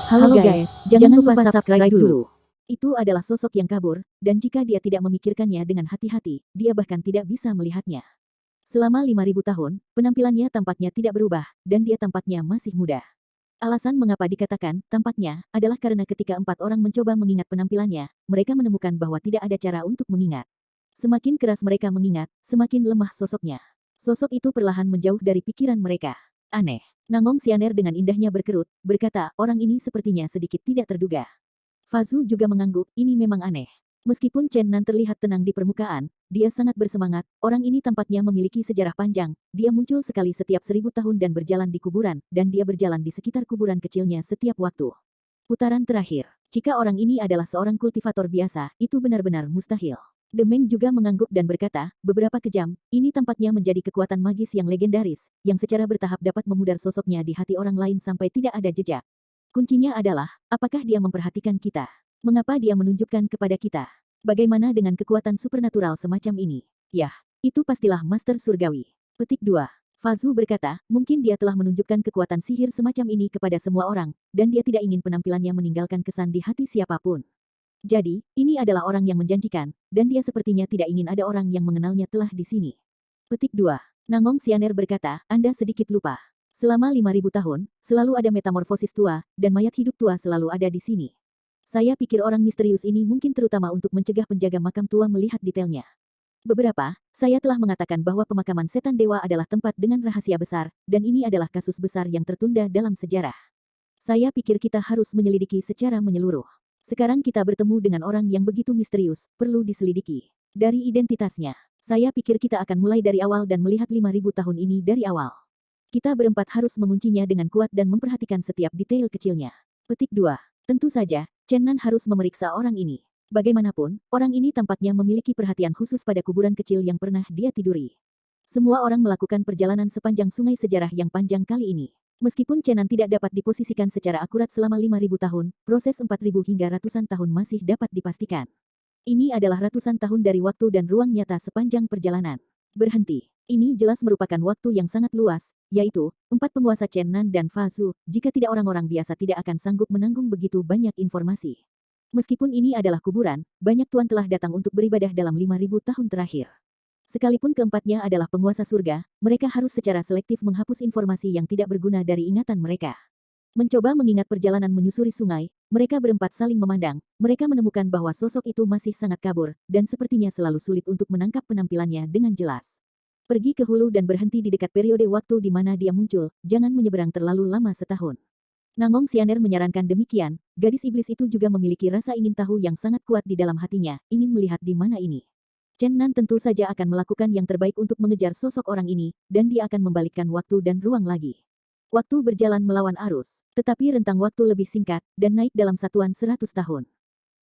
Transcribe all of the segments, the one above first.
Halo guys, jangan lupa subscribe dulu. Itu adalah sosok yang kabur, dan jika dia tidak memikirkannya dengan hati-hati, dia bahkan tidak bisa melihatnya. Selama 5.000 tahun, penampilannya tampaknya tidak berubah, dan dia tampaknya masih muda. Alasan mengapa dikatakan tampaknya adalah karena ketika 4 orang mencoba mengingat penampilannya, mereka menemukan bahwa tidak ada cara untuk mengingat. Semakin keras mereka mengingat, semakin lemah sosoknya. Sosok itu perlahan menjauh dari pikiran mereka. Aneh. Nangong Xianer dengan indahnya berkerut, berkata, orang ini sepertinya sedikit tidak terduga. Fazu juga mengangguk, ini memang aneh. Meskipun Chen Nan terlihat tenang di permukaan, dia sangat bersemangat, orang ini tampaknya memiliki sejarah panjang, dia muncul sekali setiap 1000 tahun dan berjalan di kuburan, dan dia berjalan di sekitar kuburan kecilnya setiap waktu. Putaran terakhir, jika orang ini adalah seorang kultivator biasa, itu benar-benar mustahil. Demeng juga mengangguk dan berkata, beberapa kejam, ini tampaknya menjadi kekuatan magis yang legendaris, yang secara bertahap dapat memudar sosoknya di hati orang lain sampai tidak ada jejak. Kuncinya adalah, apakah dia memperhatikan kita? Mengapa dia menunjukkan kepada kita? Bagaimana dengan kekuatan supernatural semacam ini? Yah, itu pastilah Master Surgawi. Petik 2. Fazu berkata, mungkin dia telah menunjukkan kekuatan sihir semacam ini kepada semua orang, dan dia tidak ingin penampilannya meninggalkan kesan di hati siapapun. Jadi, ini adalah orang yang menjanjikan, dan dia sepertinya tidak ingin ada orang yang mengenalnya telah di sini. Petik 2. Nangong Xianer berkata, Anda sedikit lupa. Selama 5.000 tahun, selalu ada metamorfosis tua, dan mayat hidup tua selalu ada di sini. Saya pikir orang misterius ini mungkin terutama untuk mencegah penjaga makam tua melihat detailnya. Saya telah mengatakan bahwa pemakaman setan dewa adalah tempat dengan rahasia besar, dan ini adalah kasus besar yang tertunda dalam sejarah. Saya pikir kita harus menyelidiki secara menyeluruh. Sekarang kita bertemu dengan orang yang begitu misterius, perlu diselidiki. Dari identitasnya, saya pikir kita akan mulai dari awal dan melihat 5.000 tahun ini dari awal. Kita berempat harus menguncinya dengan kuat dan memperhatikan setiap detail kecilnya. Petik 2. Tentu saja, Chen Nan harus memeriksa orang ini. Bagaimanapun, orang ini tampaknya memiliki perhatian khusus pada kuburan kecil yang pernah dia tiduri. Semua orang melakukan perjalanan sepanjang sungai sejarah yang panjang kali ini. Meskipun Chen Nan tidak dapat diposisikan secara akurat selama 5.000 tahun, proses 4.000 hingga ratusan tahun masih dapat dipastikan. Ini adalah ratusan tahun dari waktu dan ruang nyata sepanjang perjalanan. Berhenti. Ini jelas merupakan waktu yang sangat luas, yaitu 4 penguasa Chen Nan dan Fazu, jika tidak orang-orang biasa tidak akan sanggup menanggung begitu banyak informasi. Meskipun ini adalah kuburan, banyak tuan telah datang untuk beribadah dalam 5.000 tahun terakhir. Sekalipun keempatnya adalah penguasa surga, mereka harus secara selektif menghapus informasi yang tidak berguna dari ingatan mereka. Mencoba mengingat perjalanan menyusuri sungai, mereka berempat saling memandang, mereka menemukan bahwa sosok itu masih sangat kabur, dan sepertinya selalu sulit untuk menangkap penampilannya dengan jelas. Pergi ke hulu dan berhenti di dekat periode waktu di mana dia muncul, jangan menyeberang terlalu lama setahun. Nangong Xianer menyarankan demikian, gadis iblis itu juga memiliki rasa ingin tahu yang sangat kuat di dalam hatinya, ingin melihat di mana ini. Chen Nan tentu saja akan melakukan yang terbaik untuk mengejar sosok orang ini, dan dia akan membalikkan waktu dan ruang lagi. Waktu berjalan melawan arus, tetapi rentang waktu lebih singkat, dan naik dalam satuan 100 tahun.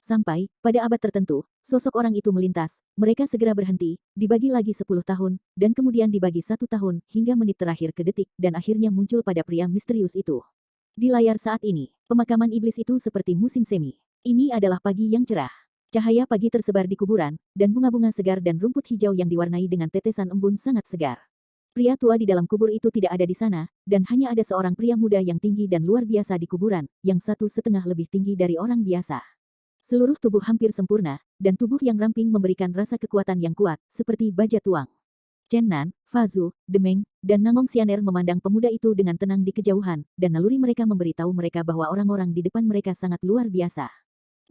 Sampai, pada abad tertentu, sosok orang itu melintas, mereka segera berhenti, dibagi lagi 10 tahun, dan kemudian dibagi 1 tahun, hingga menit terakhir ke detik, dan akhirnya muncul pada pria misterius itu. Di layar saat ini, pemakaman iblis itu seperti musim semi. Ini adalah pagi yang cerah. Cahaya pagi tersebar di kuburan, dan bunga-bunga segar dan rumput hijau yang diwarnai dengan tetesan embun sangat segar. Pria tua di dalam kubur itu tidak ada di sana, dan hanya ada seorang pria muda yang tinggi dan luar biasa di kuburan, yang 1,5 lebih tinggi dari orang biasa. Seluruh tubuh hampir sempurna, dan tubuh yang ramping memberikan rasa kekuatan yang kuat, seperti baja tuang. Chen Nan, Fazu, Demeng, dan Nangong Xianer memandang pemuda itu dengan tenang di kejauhan, dan naluri mereka memberitahu mereka bahwa orang-orang di depan mereka sangat luar biasa.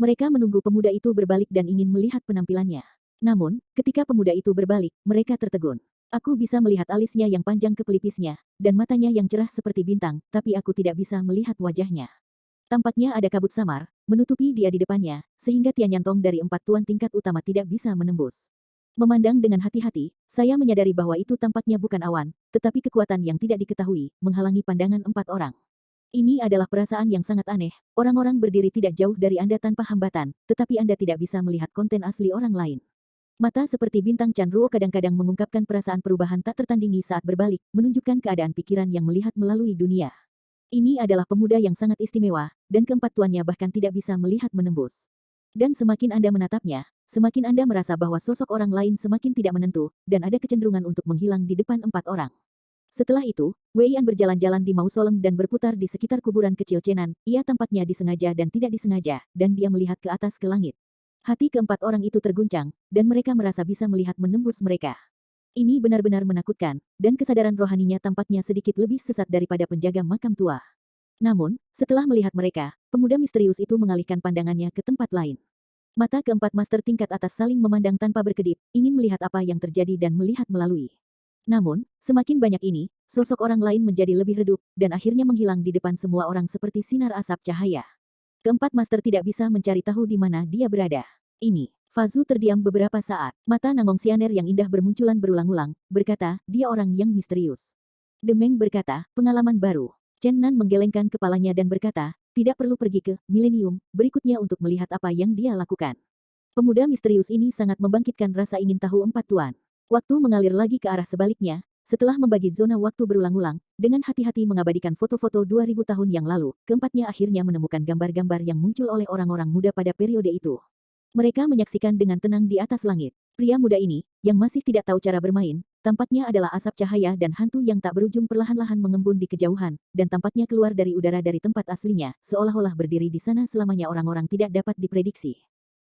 Mereka menunggu pemuda itu berbalik dan ingin melihat penampilannya. Namun, ketika pemuda itu berbalik, mereka tertegun. Aku bisa melihat alisnya yang panjang ke pelipisnya, dan matanya yang cerah seperti bintang, tapi aku tidak bisa melihat wajahnya. Tampaknya ada kabut samar, menutupi dia di depannya, sehingga Tianyantong dari 4 tuan tingkat utama tidak bisa menembus. Memandang dengan hati-hati, saya menyadari bahwa itu tampaknya bukan awan, tetapi kekuatan yang tidak diketahui, menghalangi pandangan 4 orang. Ini adalah perasaan yang sangat aneh, orang-orang berdiri tidak jauh dari Anda tanpa hambatan, tetapi Anda tidak bisa melihat konten asli orang lain. Mata seperti bintang Chanruo kadang-kadang mengungkapkan perasaan perubahan tak tertandingi saat berbalik, menunjukkan keadaan pikiran yang melihat melalui dunia. Ini adalah pemuda yang sangat istimewa, dan keempat tuannya bahkan tidak bisa melihat menembus. Dan semakin Anda menatapnya, semakin Anda merasa bahwa sosok orang lain semakin tidak menentu, dan ada kecenderungan untuk menghilang di depan 4 orang. Setelah itu, Wei An berjalan-jalan di mausolem dan berputar di sekitar kuburan kecil Chenan. Ia tampaknya disengaja dan tidak disengaja, dan dia melihat ke atas ke langit. Hati keempat orang itu terguncang, dan mereka merasa bisa melihat menembus mereka. Ini benar-benar menakutkan, dan kesadaran rohaninya tampaknya sedikit lebih sesat daripada penjaga makam tua. Namun, setelah melihat mereka, pemuda misterius itu mengalihkan pandangannya ke tempat lain. Mata keempat master tingkat atas saling memandang tanpa berkedip, ingin melihat apa yang terjadi dan melihat melalui. Namun, semakin banyak ini, sosok orang lain menjadi lebih redup, dan akhirnya menghilang di depan semua orang seperti sinar asap cahaya. Keempat master tidak bisa mencari tahu di mana dia berada. Ini. Fazu terdiam beberapa saat. Mata Nangong Xianer yang indah bermunculan berulang-ulang, berkata, dia orang yang misterius. Demeng berkata, pengalaman baru. Chen Nan menggelengkan kepalanya dan berkata, tidak perlu pergi ke milenium berikutnya untuk melihat apa yang dia lakukan. Pemuda misterius ini sangat membangkitkan rasa ingin tahu empat tuan. Waktu mengalir lagi ke arah sebaliknya, setelah membagi zona waktu berulang-ulang, dengan hati-hati mengabadikan foto-foto 2000 tahun yang lalu, keempatnya akhirnya menemukan gambar-gambar yang muncul oleh orang-orang muda pada periode itu. Mereka menyaksikan dengan tenang di atas langit. Pria muda ini, yang masih tidak tahu cara bermain, tampaknya adalah asap cahaya dan hantu yang tak berujung perlahan-lahan mengembun di kejauhan, dan tampaknya keluar dari udara dari tempat aslinya, seolah-olah berdiri di sana selamanya orang-orang tidak dapat diprediksi.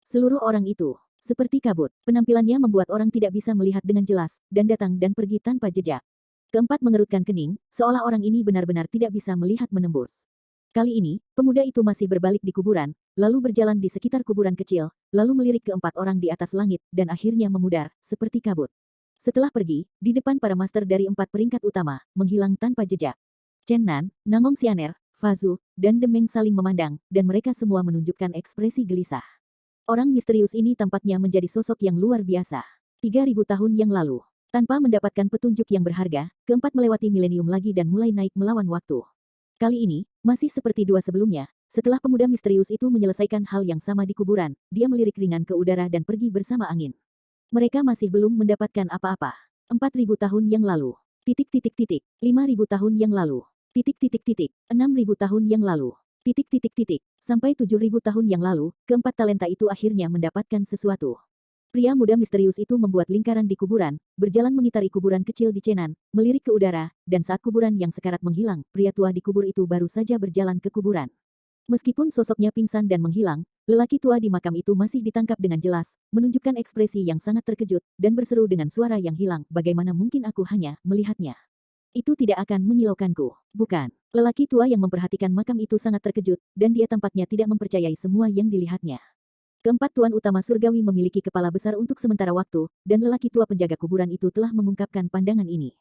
Seluruh orang itu seperti kabut. Penampilannya membuat orang tidak bisa melihat dengan jelas, dan datang dan pergi tanpa jejak. Keempat mengerutkan kening, seolah orang ini benar-benar tidak bisa melihat menembus. Kali ini, pemuda itu masih berbalik di kuburan, lalu berjalan di sekitar kuburan kecil, lalu melirik ke empat orang di atas langit, dan akhirnya memudar, seperti kabut. Setelah pergi, di depan para master dari empat peringkat utama, menghilang tanpa jejak. Chen Nan, Nangong Xianer, Fazu, dan Demeng saling memandang, dan mereka semua menunjukkan ekspresi gelisah. Orang misterius ini tampaknya menjadi sosok yang luar biasa. 3000 tahun yang lalu. Tanpa mendapatkan petunjuk yang berharga, keempat melewati milenium lagi dan mulai naik melawan waktu. Kali ini, masih seperti dua sebelumnya, setelah pemuda misterius itu menyelesaikan hal yang sama di kuburan, dia melirik ringan ke udara dan pergi bersama angin. Mereka masih belum mendapatkan apa-apa. 4000 tahun yang lalu. 5000 tahun yang lalu. 6000 tahun yang lalu. Sampai 7000 tahun yang lalu, keempat talenta itu akhirnya mendapatkan sesuatu. Pria muda misterius itu membuat lingkaran di kuburan, berjalan mengitari kuburan kecil di Chenan, melirik ke udara, dan saat kuburan yang sekarat menghilang, pria tua di kubur itu baru saja berjalan ke kuburan. Meskipun sosoknya pingsan dan menghilang, lelaki tua di makam itu masih ditangkap dengan jelas, menunjukkan ekspresi yang sangat terkejut, dan berseru dengan suara yang hilang, bagaimana mungkin aku hanya melihatnya. Itu tidak akan menyilaukanku, bukan? Lelaki tua yang memperhatikan makam itu sangat terkejut, dan dia tampaknya tidak mempercayai semua yang dilihatnya. Keempat tuan utama surgawi memiliki kepala besar untuk sementara waktu, dan lelaki tua penjaga kuburan itu telah mengungkapkan pandangan ini.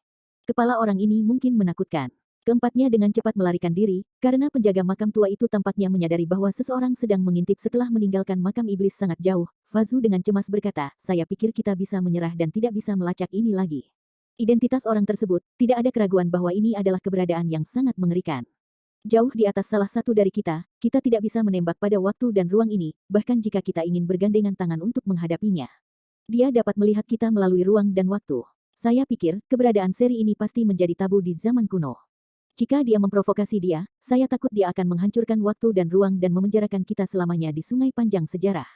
Kepala orang ini mungkin menakutkan. Keempatnya dengan cepat melarikan diri, karena penjaga makam tua itu tampaknya menyadari bahwa seseorang sedang mengintip setelah meninggalkan makam iblis sangat jauh. Fazu dengan cemas berkata, saya pikir kita bisa menyerah dan tidak bisa melacak ini lagi. Identitas orang tersebut, tidak ada keraguan bahwa ini adalah keberadaan yang sangat mengerikan. Jauh di atas salah satu dari kita tidak bisa menembak pada waktu dan ruang ini, bahkan jika kita ingin bergandengan tangan untuk menghadapinya. Dia dapat melihat kita melalui ruang dan waktu. Saya pikir, keberadaan seri ini pasti menjadi tabu di zaman kuno. Jika dia memprovokasi dia, saya takut dia akan menghancurkan waktu dan ruang dan memenjarakan kita selamanya di sungai panjang sejarah.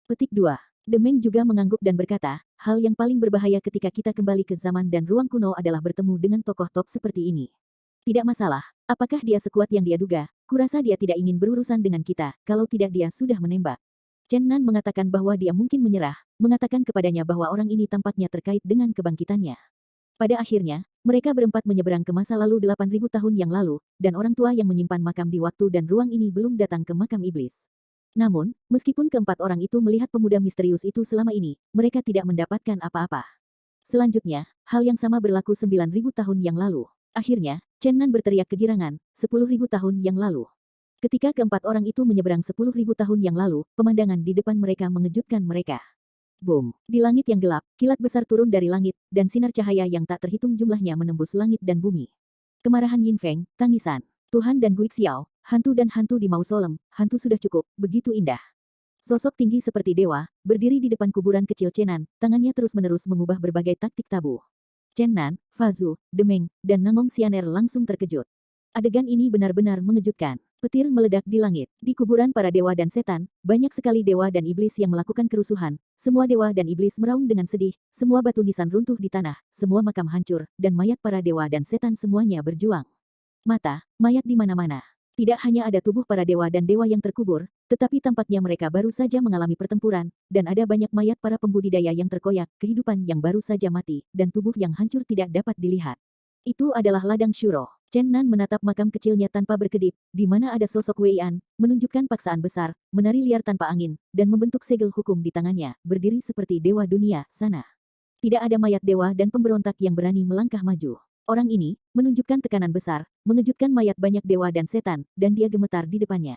Petik 2. Demeng juga mengangguk dan berkata, hal yang paling berbahaya ketika kita kembali ke zaman dan ruang kuno adalah bertemu dengan tokoh top seperti ini. Tidak masalah, apakah dia sekuat yang dia duga, kurasa dia tidak ingin berurusan dengan kita, kalau tidak dia sudah menembak. Chen Nan mengatakan bahwa dia mungkin menyerah, mengatakan kepadanya bahwa orang ini tampaknya terkait dengan kebangkitannya. Pada akhirnya, mereka berempat menyeberang ke masa lalu 8000 tahun yang lalu, dan orang tua yang menyimpan makam di waktu dan ruang ini belum datang ke makam iblis. Namun, meskipun keempat orang itu melihat pemuda misterius itu selama ini, mereka tidak mendapatkan apa-apa. Selanjutnya, hal yang sama berlaku 9000 tahun yang lalu. Akhirnya, Chen Nan berteriak kegirangan, 10.000 tahun yang lalu. Ketika keempat orang itu menyeberang 10.000 tahun yang lalu, pemandangan di depan mereka mengejutkan mereka. Boom! Di langit yang gelap, kilat besar turun dari langit, dan sinar cahaya yang tak terhitung jumlahnya menembus langit dan bumi. Kemarahan Yin Feng, tangisan. Tuhan dan Guix Xiao, hantu dan hantu di mausolem, hantu sudah cukup, begitu indah. Sosok tinggi seperti dewa, berdiri di depan kuburan kecil Chenan, tangannya terus-menerus mengubah berbagai taktik tabu. Chen Nan, Fazu, Demeng, dan Nangong Xianer langsung terkejut. Adegan ini benar-benar mengejutkan. Petir meledak di langit. Di kuburan para dewa dan setan, banyak sekali dewa dan iblis yang melakukan kerusuhan. Semua dewa dan iblis meraung dengan sedih, semua batu nisan runtuh di tanah, semua makam hancur, dan mayat para dewa dan setan semuanya berjuang. Mayat di mana-mana. Tidak hanya ada tubuh para dewa dan dewa yang terkubur, tetapi tampaknya mereka baru saja mengalami pertempuran, dan ada banyak mayat para pembudidaya yang terkoyak, kehidupan yang baru saja mati, dan tubuh yang hancur tidak dapat dilihat. Itu adalah ladang Shuro. Chen Nan menatap makam kecilnya tanpa berkedip, di mana ada sosok Wei An, menunjukkan paksaan besar, menari liar tanpa angin, dan membentuk segel hukum di tangannya, berdiri seperti dewa dunia sana. Tidak ada mayat dewa dan pemberontak yang berani melangkah maju. Orang ini menunjukkan tekanan besar, mengejutkan mayat banyak dewa dan setan, dan dia gemetar di depannya.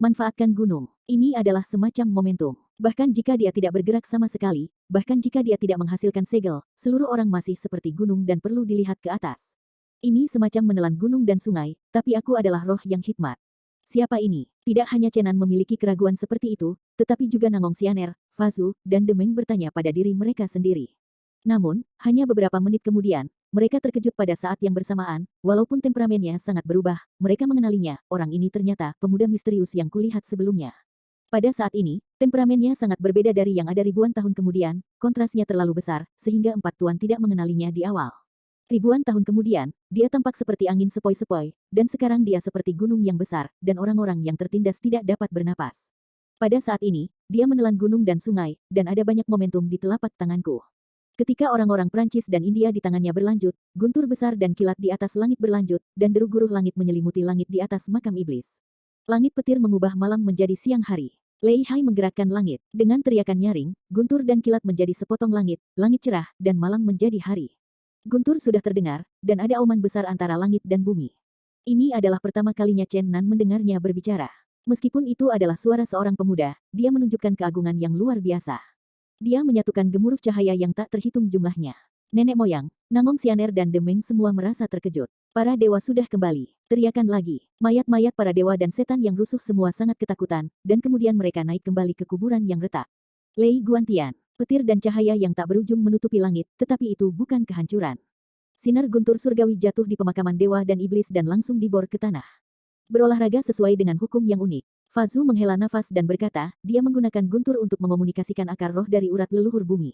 Manfaatkan gunung. Ini adalah semacam momentum. Bahkan jika dia tidak bergerak sama sekali, bahkan jika dia tidak menghasilkan segel, seluruh orang masih seperti gunung dan perlu dilihat ke atas. Ini semacam menelan gunung dan sungai, tapi aku adalah roh yang hikmat. Siapa ini? Tidak hanya Chenan memiliki keraguan seperti itu, tetapi juga Nangong Xianer, Fazu, dan Demeng bertanya pada diri mereka sendiri. Namun, hanya beberapa menit kemudian, mereka terkejut pada saat yang bersamaan, walaupun temperamennya sangat berubah, mereka mengenalinya, orang ini ternyata pemuda misterius yang kulihat sebelumnya. Pada saat ini, temperamennya sangat berbeda dari yang ada ribuan tahun kemudian, kontrasnya terlalu besar, sehingga empat tuan tidak mengenalinya di awal. Ribuan tahun kemudian, dia tampak seperti angin sepoi-sepoi, dan sekarang dia seperti gunung yang besar, dan orang-orang yang tertindas tidak dapat bernapas. Pada saat ini, dia menelan gunung dan sungai, dan ada banyak momentum di telapak tanganku. Ketika orang-orang Prancis dan India di tangannya berlanjut, guntur besar dan kilat di atas langit berlanjut, dan deru guruh langit menyelimuti langit di atas makam iblis. Langit petir mengubah malam menjadi siang hari. Lei Hai menggerakkan langit. Dengan teriakan nyaring, guntur dan kilat menjadi sepotong langit cerah, dan malam menjadi hari. Guntur sudah terdengar, dan ada auman besar antara langit dan bumi. Ini adalah pertama kalinya Chen Nan mendengarnya berbicara. Meskipun itu adalah suara seorang pemuda, dia menunjukkan keagungan yang luar biasa. Dia menyatukan gemuruh cahaya yang tak terhitung jumlahnya. Nenek moyang, Nangong Xianer dan Demeng semua merasa terkejut. Para dewa sudah kembali. Teriakan lagi. Mayat-mayat para dewa dan setan yang rusuh semua sangat ketakutan, dan kemudian mereka naik kembali ke kuburan yang retak. Lei Guantian. Petir dan cahaya yang tak berujung menutupi langit, tetapi itu bukan kehancuran. Sinar guntur surgawi jatuh di pemakaman dewa dan iblis dan langsung dibor ke tanah. Berolahraga sesuai dengan hukum yang unik. Fazu menghela nafas dan berkata, dia menggunakan guntur untuk mengomunikasikan akar roh dari urat leluhur bumi.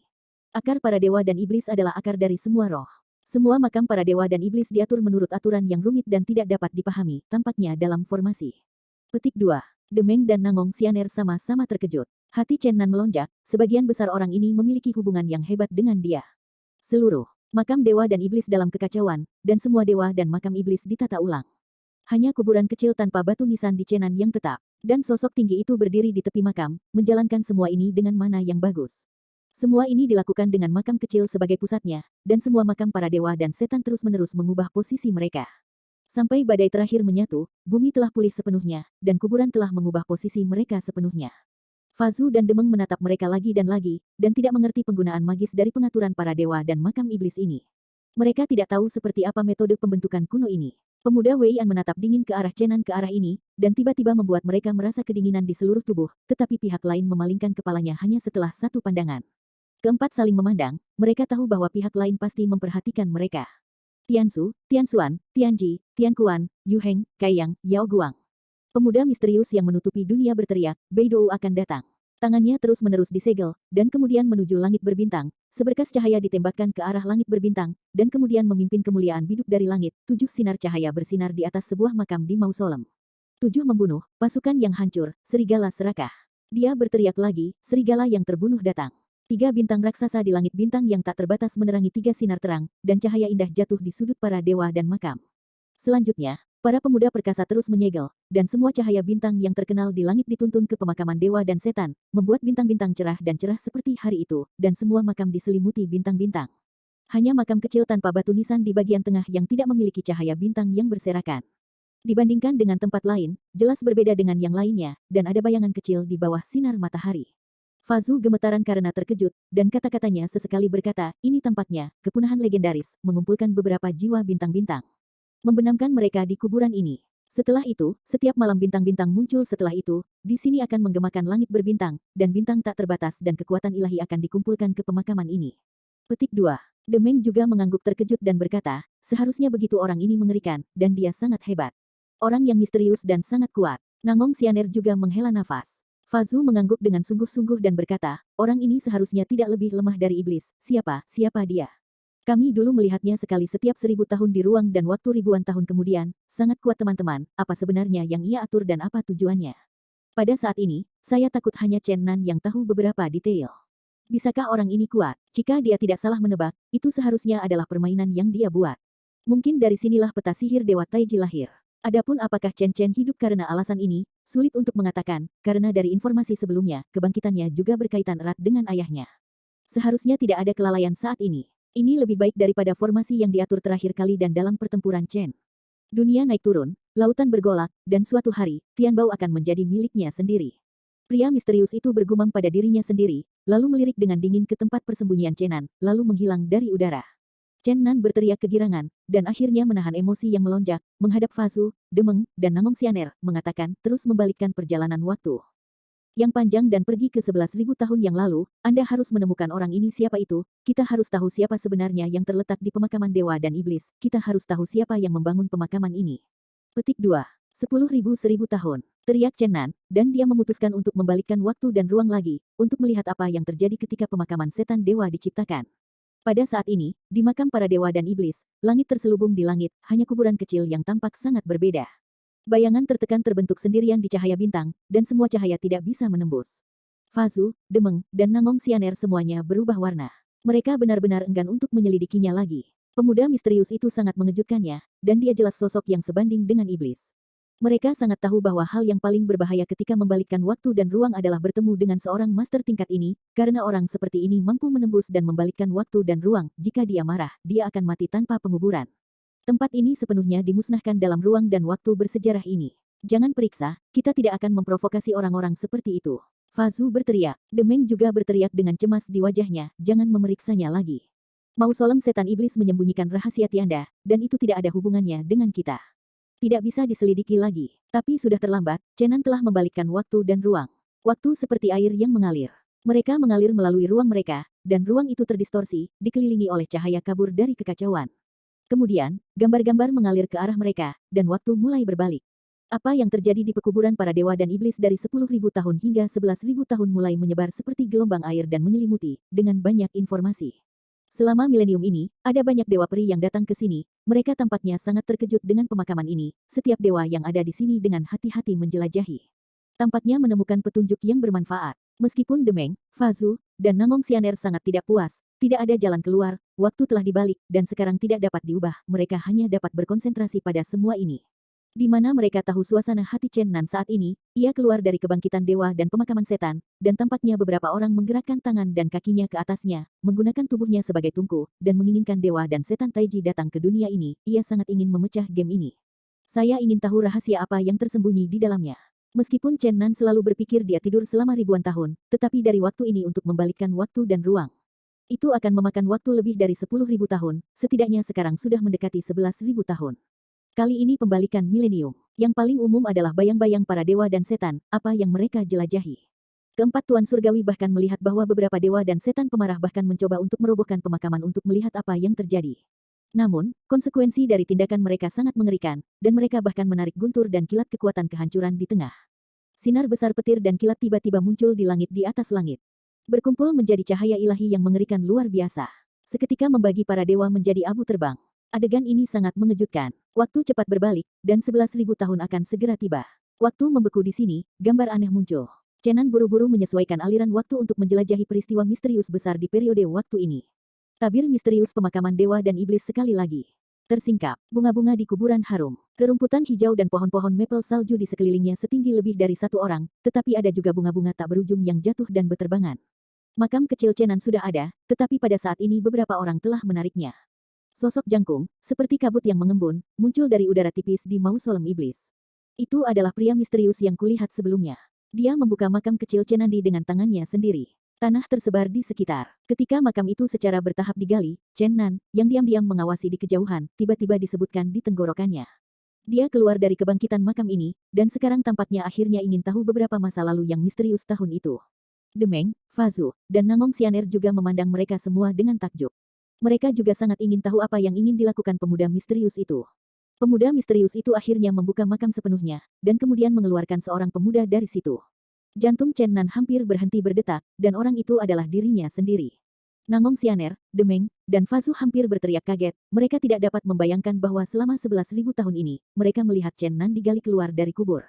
Akar para dewa dan iblis adalah akar dari semua roh. Semua makam para dewa dan iblis diatur menurut aturan yang rumit dan tidak dapat dipahami, tampaknya dalam formasi. Petik 2. Demeng dan Nangong Xianer sama-sama terkejut. Hati Chen Nan melonjak, sebagian besar orang ini memiliki hubungan yang hebat dengan dia. Seluruh makam dewa dan iblis dalam kekacauan, dan semua dewa dan makam iblis ditata ulang. Hanya kuburan kecil tanpa batu nisan di Chenan yang tetap, dan sosok tinggi itu berdiri di tepi makam, menjalankan semua ini dengan mana yang bagus. Semua ini dilakukan dengan makam kecil sebagai pusatnya, dan semua makam para dewa dan setan terus-menerus mengubah posisi mereka. Sampai badai terakhir menyatu, bumi telah pulih sepenuhnya, dan kuburan telah mengubah posisi mereka sepenuhnya. Fazu dan Demeng menatap mereka lagi, dan tidak mengerti penggunaan magis dari pengaturan para dewa dan makam iblis ini. Mereka tidak tahu seperti apa metode pembentukan kuno ini. Pemuda Wei An menatap dingin ke arah Chenan ke arah ini, dan tiba-tiba membuat mereka merasa kedinginan di seluruh tubuh, tetapi pihak lain memalingkan kepalanya hanya setelah satu pandangan. Keempat saling memandang, mereka tahu bahwa pihak lain pasti memperhatikan mereka. Tiansu, Tianxuan, Tianji, Tianquan, Yu Heng, Kaiyang, Yao Guang. Pemuda misterius yang menutupi dunia berteriak, Beidou akan datang. Tangannya terus-menerus disegel, dan kemudian menuju langit berbintang, seberkas cahaya ditembakkan ke arah langit berbintang, dan kemudian memimpin kemuliaan biduk dari langit, 7 sinar cahaya bersinar di atas sebuah makam di mausolem. 7 membunuh, pasukan yang hancur, serigala serakah. Dia berteriak lagi, serigala yang terbunuh datang. 3 bintang raksasa di langit bintang yang tak terbatas menerangi 3 sinar terang, dan cahaya indah jatuh di sudut para dewa dan makam. Selanjutnya, para pemuda perkasa terus menyegel, dan semua cahaya bintang yang terkenal di langit dituntun ke pemakaman dewa dan setan, membuat bintang-bintang cerah dan cerah seperti hari itu, dan semua makam diselimuti bintang-bintang. Hanya makam kecil tanpa batu nisan di bagian tengah yang tidak memiliki cahaya bintang yang berserakan. Dibandingkan dengan tempat lain, jelas berbeda dengan yang lainnya, dan ada bayangan kecil di bawah sinar matahari. Fazu gemetaran karena terkejut, dan kata-katanya sesekali berkata, ini tampaknya, kepunahan legendaris, mengumpulkan beberapa jiwa bintang-bintang. Membenamkan mereka di kuburan ini. Setelah itu, setiap malam bintang-bintang muncul setelah itu, di sini akan menggemakan langit berbintang, dan bintang tak terbatas dan kekuatan ilahi akan dikumpulkan ke pemakaman ini. Petik 2. Demeng juga mengangguk terkejut dan berkata, seharusnya begitu orang ini mengerikan, dan dia sangat hebat. Orang yang misterius dan sangat kuat. Nangong Sianer juga menghela nafas. Fazu mengangguk dengan sungguh-sungguh dan berkata, orang ini seharusnya tidak lebih lemah dari iblis. Siapa dia? Kami dulu melihatnya sekali setiap 1000 tahun di ruang dan waktu ribuan tahun kemudian. Sangat kuat teman-teman, apa sebenarnya yang ia atur dan apa tujuannya? Pada saat ini, saya takut hanya Chen Nan yang tahu beberapa detail. Bisakah orang ini kuat? Jika dia tidak salah menebak, itu seharusnya adalah permainan yang dia buat. Mungkin dari sinilah peta sihir Dewa Taiji lahir. Adapun apakah Chen Chen hidup karena alasan ini, sulit untuk mengatakan, karena dari informasi sebelumnya, kebangkitannya juga berkaitan erat dengan ayahnya. Seharusnya tidak ada kelalaian saat ini. Ini lebih baik daripada formasi yang diatur terakhir kali dan dalam pertempuran Chen. Dunia naik turun, lautan bergolak, dan suatu hari, Tianbao akan menjadi miliknya sendiri. Pria misterius itu bergumam pada dirinya sendiri, lalu melirik dengan dingin ke tempat persembunyian Chen Nan, lalu menghilang dari udara. Chen Nan berteriak kegirangan, dan akhirnya menahan emosi yang melonjak, menghadap Fazu, Demeng, dan Nangong Sianer, mengatakan, terus membalikkan perjalanan waktu yang panjang dan pergi ke 11.000 tahun yang lalu. Anda harus menemukan orang ini siapa itu, kita harus tahu siapa sebenarnya yang terletak di pemakaman dewa dan iblis, kita harus tahu siapa yang membangun pemakaman ini. Petik 2. 10.000 tahun. Teriak Chen Nan, dan dia memutuskan untuk membalikkan waktu dan ruang lagi, untuk melihat apa yang terjadi ketika pemakaman setan dewa diciptakan. Pada saat ini, di makam para dewa dan iblis, langit terselubung di langit, hanya kuburan kecil yang tampak sangat berbeda. Bayangan tertekan terbentuk sendirian di cahaya bintang, dan semua cahaya tidak bisa menembus. Fazu, Demeng, dan Nangong Sianer semuanya berubah warna. Mereka benar-benar enggan untuk menyelidikinya lagi. Pemuda misterius itu sangat mengejutkannya, dan dia jelas sosok yang sebanding dengan iblis. Mereka sangat tahu bahwa hal yang paling berbahaya ketika membalikkan waktu dan ruang adalah bertemu dengan seorang master tingkat ini, karena orang seperti ini mampu menembus dan membalikkan waktu dan ruang. Jika dia marah, dia akan mati tanpa penguburan. Tempat ini sepenuhnya dimusnahkan dalam ruang dan waktu bersejarah ini. Jangan periksa, kita tidak akan memprovokasi orang-orang seperti itu. Fazu berteriak. Demeng juga berteriak dengan cemas di wajahnya, jangan memeriksanya lagi. Mausolem setan iblis menyembunyikan rahasia Tianda, dan itu tidak ada hubungannya dengan kita. Tidak bisa diselidiki lagi. Tapi sudah terlambat, Chen Nan telah membalikkan waktu dan ruang. Waktu seperti air yang mengalir. Mereka mengalir melalui ruang mereka, dan ruang itu terdistorsi, dikelilingi oleh cahaya kabur dari kekacauan. Kemudian, gambar-gambar mengalir ke arah mereka, dan waktu mulai berbalik. Apa yang terjadi di pekuburan para dewa dan iblis dari 10.000 tahun hingga 11.000 tahun mulai menyebar seperti gelombang air dan menyelimuti, dengan banyak informasi. Selama milenium ini, ada banyak dewa peri yang datang ke sini, mereka tampaknya sangat terkejut dengan pemakaman ini, setiap dewa yang ada di sini dengan hati-hati menjelajahi. Tampaknya menemukan petunjuk yang bermanfaat. Meskipun Demeng, Fazu, dan Nangong Sianer sangat tidak puas, tidak ada jalan keluar, waktu telah dibalik, dan sekarang tidak dapat diubah, mereka hanya dapat berkonsentrasi pada semua ini. Di mana mereka tahu suasana hati Chen Nan saat ini, ia keluar dari kebangkitan dewa dan pemakaman setan, dan tampaknya beberapa orang menggerakkan tangan dan kakinya ke atasnya, menggunakan tubuhnya sebagai tungku, dan menginginkan dewa dan setan Taiji datang ke dunia ini, ia sangat ingin memecah game ini. Saya ingin tahu rahasia apa yang tersembunyi di dalamnya. Meskipun Chen Nan selalu berpikir dia tidur selama ribuan tahun, tetapi dari waktu ini untuk membalikkan waktu dan ruang. Itu akan memakan waktu lebih dari 10.000 tahun, setidaknya sekarang sudah mendekati 11.000 tahun. Kali ini pembalikan milenium. Yang paling umum adalah bayang-bayang para dewa dan setan, apa yang mereka jelajahi. Keempat Tuan Surgawi bahkan melihat bahwa beberapa dewa dan setan pemarah bahkan mencoba untuk merobohkan pemakaman untuk melihat apa yang terjadi. Namun, konsekuensi dari tindakan mereka sangat mengerikan, dan mereka bahkan menarik guntur dan kilat kekuatan kehancuran di tengah. Sinar besar petir dan kilat tiba-tiba muncul di langit di atas langit. Berkumpul menjadi cahaya ilahi yang mengerikan luar biasa. Seketika membagi para dewa menjadi abu terbang. Adegan ini sangat mengejutkan. Waktu cepat berbalik, dan 11.000 tahun akan segera tiba. Waktu membeku di sini, gambar aneh muncul. Chen Nan buru-buru menyesuaikan aliran waktu untuk menjelajahi peristiwa misterius besar di periode waktu ini. Tabir misterius pemakaman dewa dan iblis sekali lagi. Tersingkap, bunga-bunga di kuburan harum. Rerumputan hijau dan pohon-pohon maple salju di sekelilingnya setinggi lebih dari satu orang, tetapi ada juga bunga-bunga tak berujung yang jatuh dan beterbangan. Makam kecil Chen Nan sudah ada, tetapi pada saat ini beberapa orang telah menariknya. Sosok jangkung, seperti kabut yang mengembun, muncul dari udara tipis di mausolem iblis. Itu adalah pria misterius yang kulihat sebelumnya. Dia membuka makam kecil Chen Nandi dengan tangannya sendiri. Tanah tersebar di sekitar. Ketika makam itu secara bertahap digali, Chen Nan, yang diam-diam mengawasi di kejauhan, tiba-tiba disebutkan di tenggorokannya. Dia keluar dari kebangkitan makam ini, dan sekarang tampaknya akhirnya ingin tahu beberapa masa lalu yang misterius tahun itu. Demeng, Fazu, dan Nangong Sianer juga memandang mereka semua dengan takjub. Mereka juga sangat ingin tahu apa yang ingin dilakukan pemuda misterius itu. Pemuda misterius itu akhirnya membuka makam sepenuhnya, dan kemudian mengeluarkan seorang pemuda dari situ. Jantung Chen Nan hampir berhenti berdetak, dan orang itu adalah dirinya sendiri. Nangong Xianer, Demeng, dan Fazu hampir berteriak kaget. Mereka tidak dapat membayangkan bahwa selama 11.000 tahun ini, mereka melihat Chen Nan digali keluar dari kubur.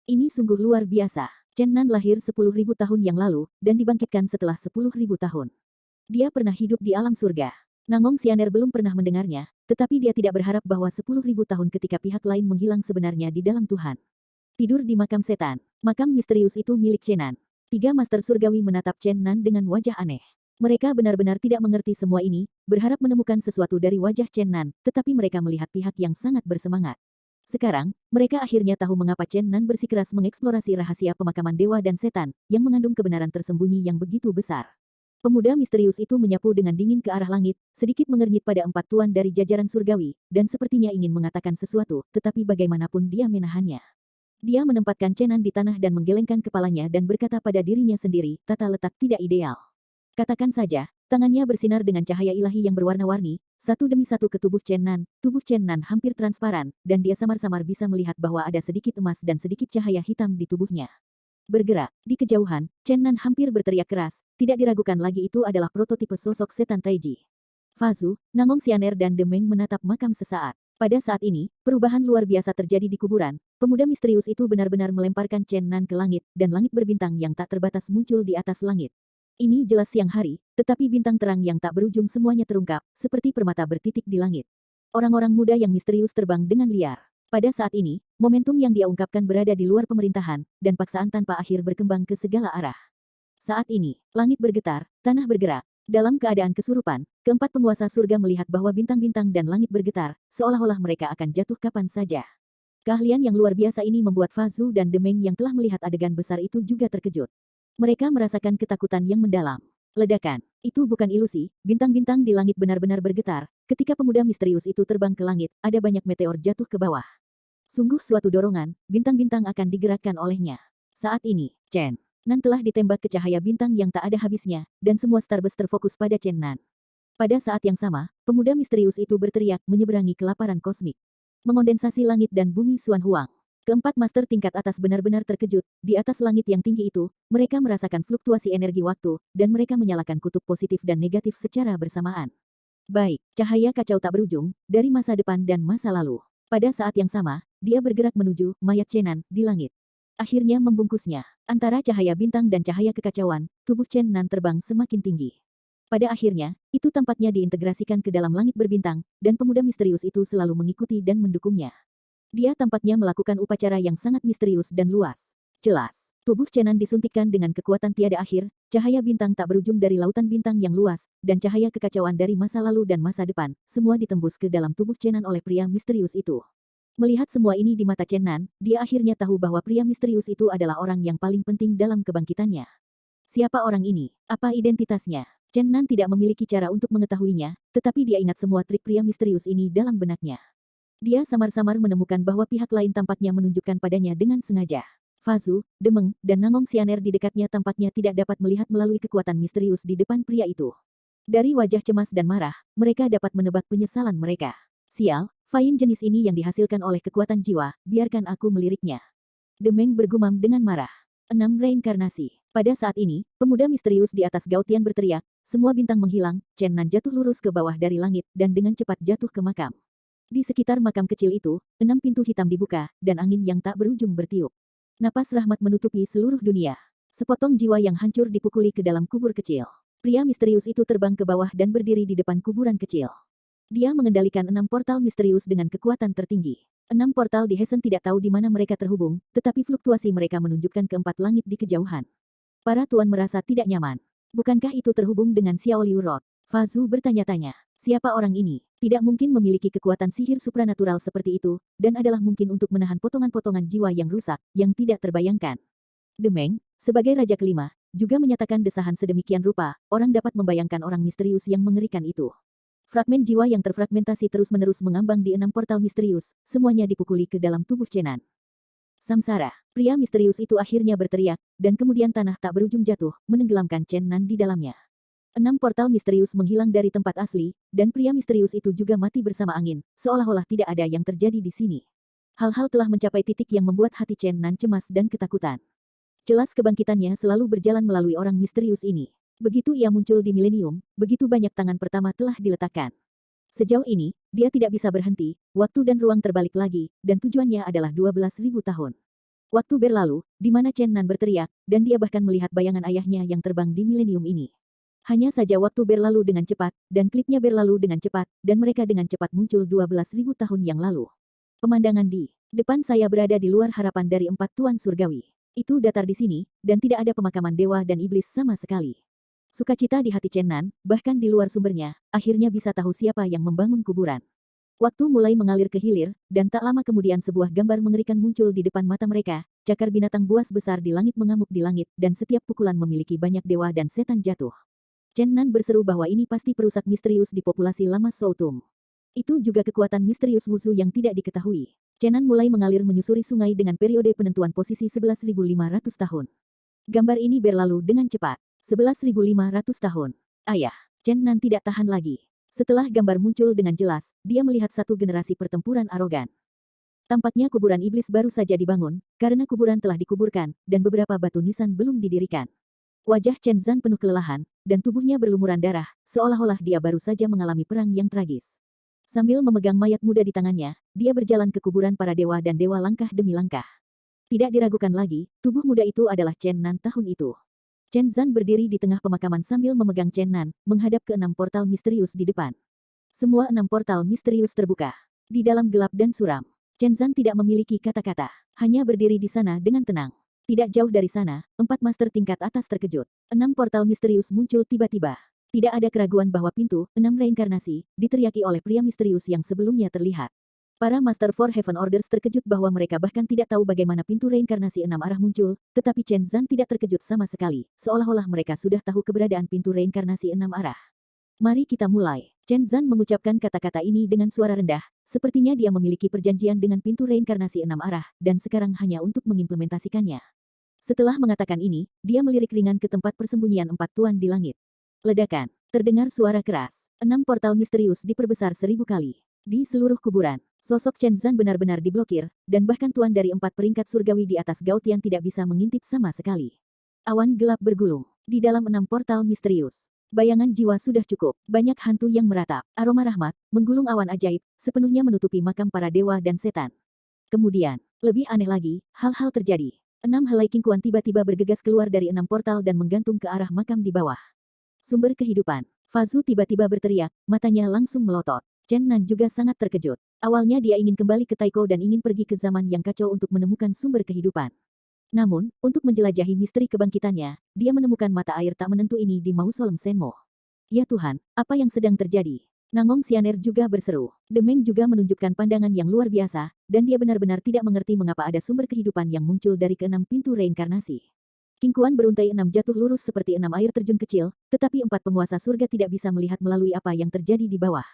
Ini sungguh luar biasa. Chen Nan lahir 10.000 tahun yang lalu, dan dibangkitkan setelah 10.000 tahun. Dia pernah hidup di alam surga. Nangong Xianer belum pernah mendengarnya, tetapi dia tidak berharap bahwa 10.000 tahun ketika pihak lain menghilang sebenarnya di dalam Tuhan. Tidur di makam setan. Makam misterius itu milik Chen Nan. 3 master surgawi menatap Chen Nan dengan wajah aneh. Mereka benar-benar tidak mengerti semua ini, berharap menemukan sesuatu dari wajah Chen Nan, tetapi mereka melihat pihak yang sangat bersemangat. Sekarang, mereka akhirnya tahu mengapa Chen Nan bersikeras mengeksplorasi rahasia pemakaman dewa dan setan, yang mengandung kebenaran tersembunyi yang begitu besar. Pemuda misterius itu menyapu dengan dingin ke arah langit, sedikit mengernyit pada 4 tuan dari jajaran surgawi, dan sepertinya ingin mengatakan sesuatu, tetapi bagaimanapun dia menahannya. Dia menempatkan Chen Nan di tanah dan menggelengkan kepalanya dan berkata pada dirinya sendiri, tata letak tidak ideal. Katakan saja, tangannya bersinar dengan cahaya ilahi yang berwarna-warni, satu demi satu ke tubuh Chen Nan. Tubuh Chen Nan hampir transparan, dan dia samar-samar bisa melihat bahwa ada sedikit emas dan sedikit cahaya hitam di tubuhnya. Bergerak, di kejauhan, Chen Nan hampir berteriak keras, tidak diragukan lagi itu adalah prototipe sosok setan Taiji. Fazu, Nangong Xianer dan Demeng menatap makam sesaat. Pada saat ini, perubahan luar biasa terjadi di kuburan. Pemuda misterius itu benar-benar melemparkan Chen Nan ke langit, dan langit berbintang yang tak terbatas muncul di atas langit. Ini jelas siang hari, tetapi bintang terang yang tak berujung semuanya terungkap, seperti permata bertitik di langit. Orang-orang muda yang misterius terbang dengan liar. Pada saat ini, momentum yang dia ungkapkan berada di luar pemerintahan, dan paksaan tanpa akhir berkembang ke segala arah. Saat ini, langit bergetar, tanah bergerak. Dalam keadaan kesurupan, keempat penguasa surga melihat bahwa bintang-bintang dan langit bergetar, seolah-olah mereka akan jatuh kapan saja. Keahlian yang luar biasa ini membuat Fazu dan Demeng yang telah melihat adegan besar itu juga terkejut. Mereka merasakan ketakutan yang mendalam. Ledakan. Itu bukan ilusi, bintang-bintang di langit benar-benar bergetar. Ketika pemuda misterius itu terbang ke langit, ada banyak meteor jatuh ke bawah. Sungguh suatu dorongan, bintang-bintang akan digerakkan olehnya. Saat ini, Chen Nan telah ditembak ke cahaya bintang yang tak ada habisnya, dan semua starbus terfokus pada Chen Nan. Pada saat yang sama, pemuda misterius itu berteriak menyeberangi kelaparan kosmik. Mengondensasi langit dan bumi Xuan Huang. Keempat master tingkat atas benar-benar terkejut, di atas langit yang tinggi itu, mereka merasakan fluktuasi energi waktu, dan mereka menyalakan kutub positif dan negatif secara bersamaan. Baik, cahaya kacau tak berujung, dari masa depan dan masa lalu. Pada saat yang sama, dia bergerak menuju mayat Chen Nan di langit. Akhirnya membungkusnya. Antara cahaya bintang dan cahaya kekacauan, tubuh Chen Nan terbang semakin tinggi. Pada akhirnya, itu tampaknya diintegrasikan ke dalam langit berbintang, dan pemuda misterius itu selalu mengikuti dan mendukungnya. Dia tampaknya melakukan upacara yang sangat misterius dan luas. Jelas, tubuh Chen Nan disuntikkan dengan kekuatan tiada akhir, cahaya bintang tak berujung dari lautan bintang yang luas, dan cahaya kekacauan dari masa lalu dan masa depan, semua ditembus ke dalam tubuh Chen Nan oleh pria misterius itu. Melihat semua ini di mata Chen Nan, dia akhirnya tahu bahwa pria misterius itu adalah orang yang paling penting dalam kebangkitannya. Siapa orang ini? Apa identitasnya? Chen Nan tidak memiliki cara untuk mengetahuinya, tetapi dia ingat semua trik pria misterius ini dalam benaknya. Dia samar-samar menemukan bahwa pihak lain tampaknya menunjukkan padanya dengan sengaja. Fazu, Demeng, dan Nangong Xianer di dekatnya tampaknya tidak dapat melihat melalui kekuatan misterius di depan pria itu. Dari wajah cemas dan marah, mereka dapat menebak penyesalan mereka. Sial, Fain jenis ini yang dihasilkan oleh kekuatan jiwa, biarkan aku meliriknya. Demeng bergumam dengan marah. 6 reinkarnasi. Pada saat ini, pemuda misterius di atas Gaotian berteriak, semua bintang menghilang, Chen Nan jatuh lurus ke bawah dari langit, dan dengan cepat jatuh ke makam. Di sekitar makam kecil itu, 6 pintu hitam dibuka, dan angin yang tak berujung bertiup. Napas rahmat menutupi seluruh dunia. Sepotong jiwa yang hancur dipukuli ke dalam kubur kecil. Pria misterius itu terbang ke bawah dan berdiri di depan kuburan kecil. Dia mengendalikan 6 portal misterius dengan kekuatan tertinggi. 6 portal di Hessen tidak tahu di mana mereka terhubung, tetapi fluktuasi mereka menunjukkan ke 4 langit di kejauhan. Para tuan merasa tidak nyaman. Bukankah itu terhubung dengan Xiao Liu Rod? Fazu bertanya-tanya. Siapa orang ini? Tidak mungkin memiliki kekuatan sihir supranatural seperti itu, dan adalah mungkin untuk menahan potongan-potongan jiwa yang rusak, yang tidak terbayangkan. Demeng, sebagai raja kelima, juga menyatakan desahan sedemikian rupa, orang dapat membayangkan orang misterius yang mengerikan itu. Fragmen jiwa yang terfragmentasi terus-menerus mengambang di 6 portal misterius, semuanya dipukuli ke dalam tubuh Chen Nan. Samsara, pria misterius itu akhirnya berteriak, dan kemudian tanah tak berujung jatuh, menenggelamkan Chen Nan di dalamnya. 6 portal misterius menghilang dari tempat asli, dan pria misterius itu juga mati bersama angin, seolah-olah tidak ada yang terjadi di sini. Hal-hal telah mencapai titik yang membuat hati Chen Nan cemas dan ketakutan. Jelas kebangkitannya selalu berjalan melalui orang misterius ini. Begitu ia muncul di milenium, begitu banyak tangan pertama telah diletakkan. Sejauh ini, dia tidak bisa berhenti, waktu dan ruang terbalik lagi, dan tujuannya adalah 12.000 tahun. Waktu berlalu, di mana Chen Nan berteriak, dan dia bahkan melihat bayangan ayahnya yang terbang di milenium ini. Hanya saja waktu berlalu dengan cepat, dan klipnya berlalu dengan cepat, dan mereka dengan cepat muncul 12.000 tahun yang lalu. Pemandangan di depan saya berada di luar harapan dari 4 tuan surgawi. Itu datar di sini, dan tidak ada pemakaman dewa dan iblis sama sekali. Sukacita di hati Chen Nan, bahkan di luar sumbernya, akhirnya bisa tahu siapa yang membangun kuburan. Waktu mulai mengalir ke hilir, dan tak lama kemudian sebuah gambar mengerikan muncul di depan mata mereka, cakar binatang buas besar di langit mengamuk di langit, dan setiap pukulan memiliki banyak dewa dan setan jatuh. Chen Nan berseru bahwa ini pasti perusak misterius di populasi lama Soutum. Itu juga kekuatan misterius Wusu yang tidak diketahui. Chen Nan mulai mengalir menyusuri sungai dengan periode penentuan posisi 11.500 tahun. Gambar ini berlalu dengan cepat. 11.500 tahun. Ayah, Chen Nan tidak tahan lagi. Setelah gambar muncul dengan jelas, dia melihat satu generasi pertempuran arogan. Tampaknya kuburan iblis baru saja dibangun, karena kuburan telah dikuburkan, dan beberapa batu nisan belum didirikan. Wajah Chen Zan penuh kelelahan, dan tubuhnya berlumuran darah, seolah-olah dia baru saja mengalami perang yang tragis. Sambil memegang mayat muda di tangannya, dia berjalan ke kuburan para dewa dan dewa langkah demi langkah. Tidak diragukan lagi, tubuh muda itu adalah Chen Nan tahun itu. Chen Zan berdiri di tengah pemakaman sambil memegang Chen Nan, menghadap ke 6 portal misterius di depan. Semua 6 portal misterius terbuka. Di dalam gelap dan suram, Chen Zan tidak memiliki kata-kata, hanya berdiri di sana dengan tenang. Tidak jauh dari sana, 4 master tingkat atas terkejut. 6 portal misterius muncul tiba-tiba. Tidak ada keraguan bahwa pintu, 6 reinkarnasi, diteriaki oleh pria misterius yang sebelumnya terlihat. Para Master for Heaven Orders terkejut bahwa mereka bahkan tidak tahu bagaimana pintu reinkarnasi 6 arah muncul, tetapi Chen Zan tidak terkejut sama sekali, seolah-olah mereka sudah tahu keberadaan pintu reinkarnasi 6 arah. Mari kita mulai. Chen Zan mengucapkan kata-kata ini dengan suara rendah, sepertinya dia memiliki perjanjian dengan pintu reinkarnasi 6 arah, dan sekarang hanya untuk mengimplementasikannya. Setelah mengatakan ini, dia melirik ringan ke tempat persembunyian 4 tuan di langit. Ledakan. Terdengar suara keras. 6 portal misterius diperbesar 1000 kali. Di seluruh kuburan, sosok Chen Zan benar-benar diblokir, dan bahkan tuan dari 4 peringkat surgawi di atas Gaotian tidak bisa mengintip sama sekali. Awan gelap bergulung. Di dalam 6 portal misterius. Bayangan jiwa sudah cukup. Banyak hantu yang meratap. Aroma rahmat, menggulung awan ajaib, sepenuhnya menutupi makam para dewa dan setan. Kemudian, lebih aneh lagi, hal-hal terjadi. 6 helai King Kuan tiba-tiba bergegas keluar dari 6 portal dan menggantung ke arah makam di bawah. Sumber kehidupan. Fazu tiba-tiba berteriak, matanya langsung melotot. Chen Nan juga sangat terkejut. Awalnya dia ingin kembali ke Taiko dan ingin pergi ke zaman yang kacau untuk menemukan sumber kehidupan. Namun, untuk menjelajahi misteri kebangkitannya, dia menemukan mata air tak menentu ini di Mausoleum Senmo. Ya Tuhan, apa yang sedang terjadi? Nangong Xianer juga berseru. Demeng juga menunjukkan pandangan yang luar biasa, dan dia benar-benar tidak mengerti mengapa ada sumber kehidupan yang muncul dari ke-6 pintu reinkarnasi. King Kuan beruntai 6 jatuh lurus seperti 6 air terjun kecil, tetapi 4 penguasa surga tidak bisa melihat melalui apa yang terjadi di bawah.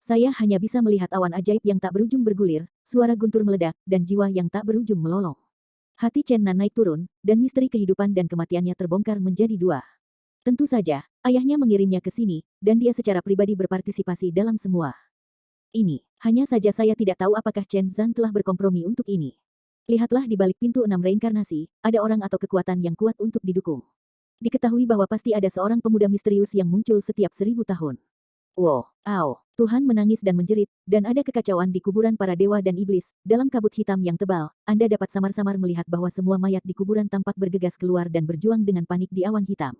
Saya hanya bisa melihat awan ajaib yang tak berujung bergulir, suara guntur meledak, dan jiwa yang tak berujung melolong. Hati Chen Nan naik turun, dan misteri kehidupan dan kematiannya terbongkar menjadi 2. Tentu saja, ayahnya mengirimnya ke sini, dan dia secara pribadi berpartisipasi dalam semua ini. Hanya saja saya tidak tahu apakah Chen Zan telah berkompromi untuk ini. Lihatlah di balik pintu 6 reinkarnasi, ada orang atau kekuatan yang kuat untuk didukung. Diketahui bahwa pasti ada seorang pemuda misterius yang muncul setiap 1000 tahun. Wow, Tuhan menangis dan menjerit, dan ada kekacauan di kuburan para dewa dan iblis. Dalam kabut hitam yang tebal, Anda dapat samar-samar melihat bahwa semua mayat di kuburan tampak bergegas keluar dan berjuang dengan panik di awan hitam.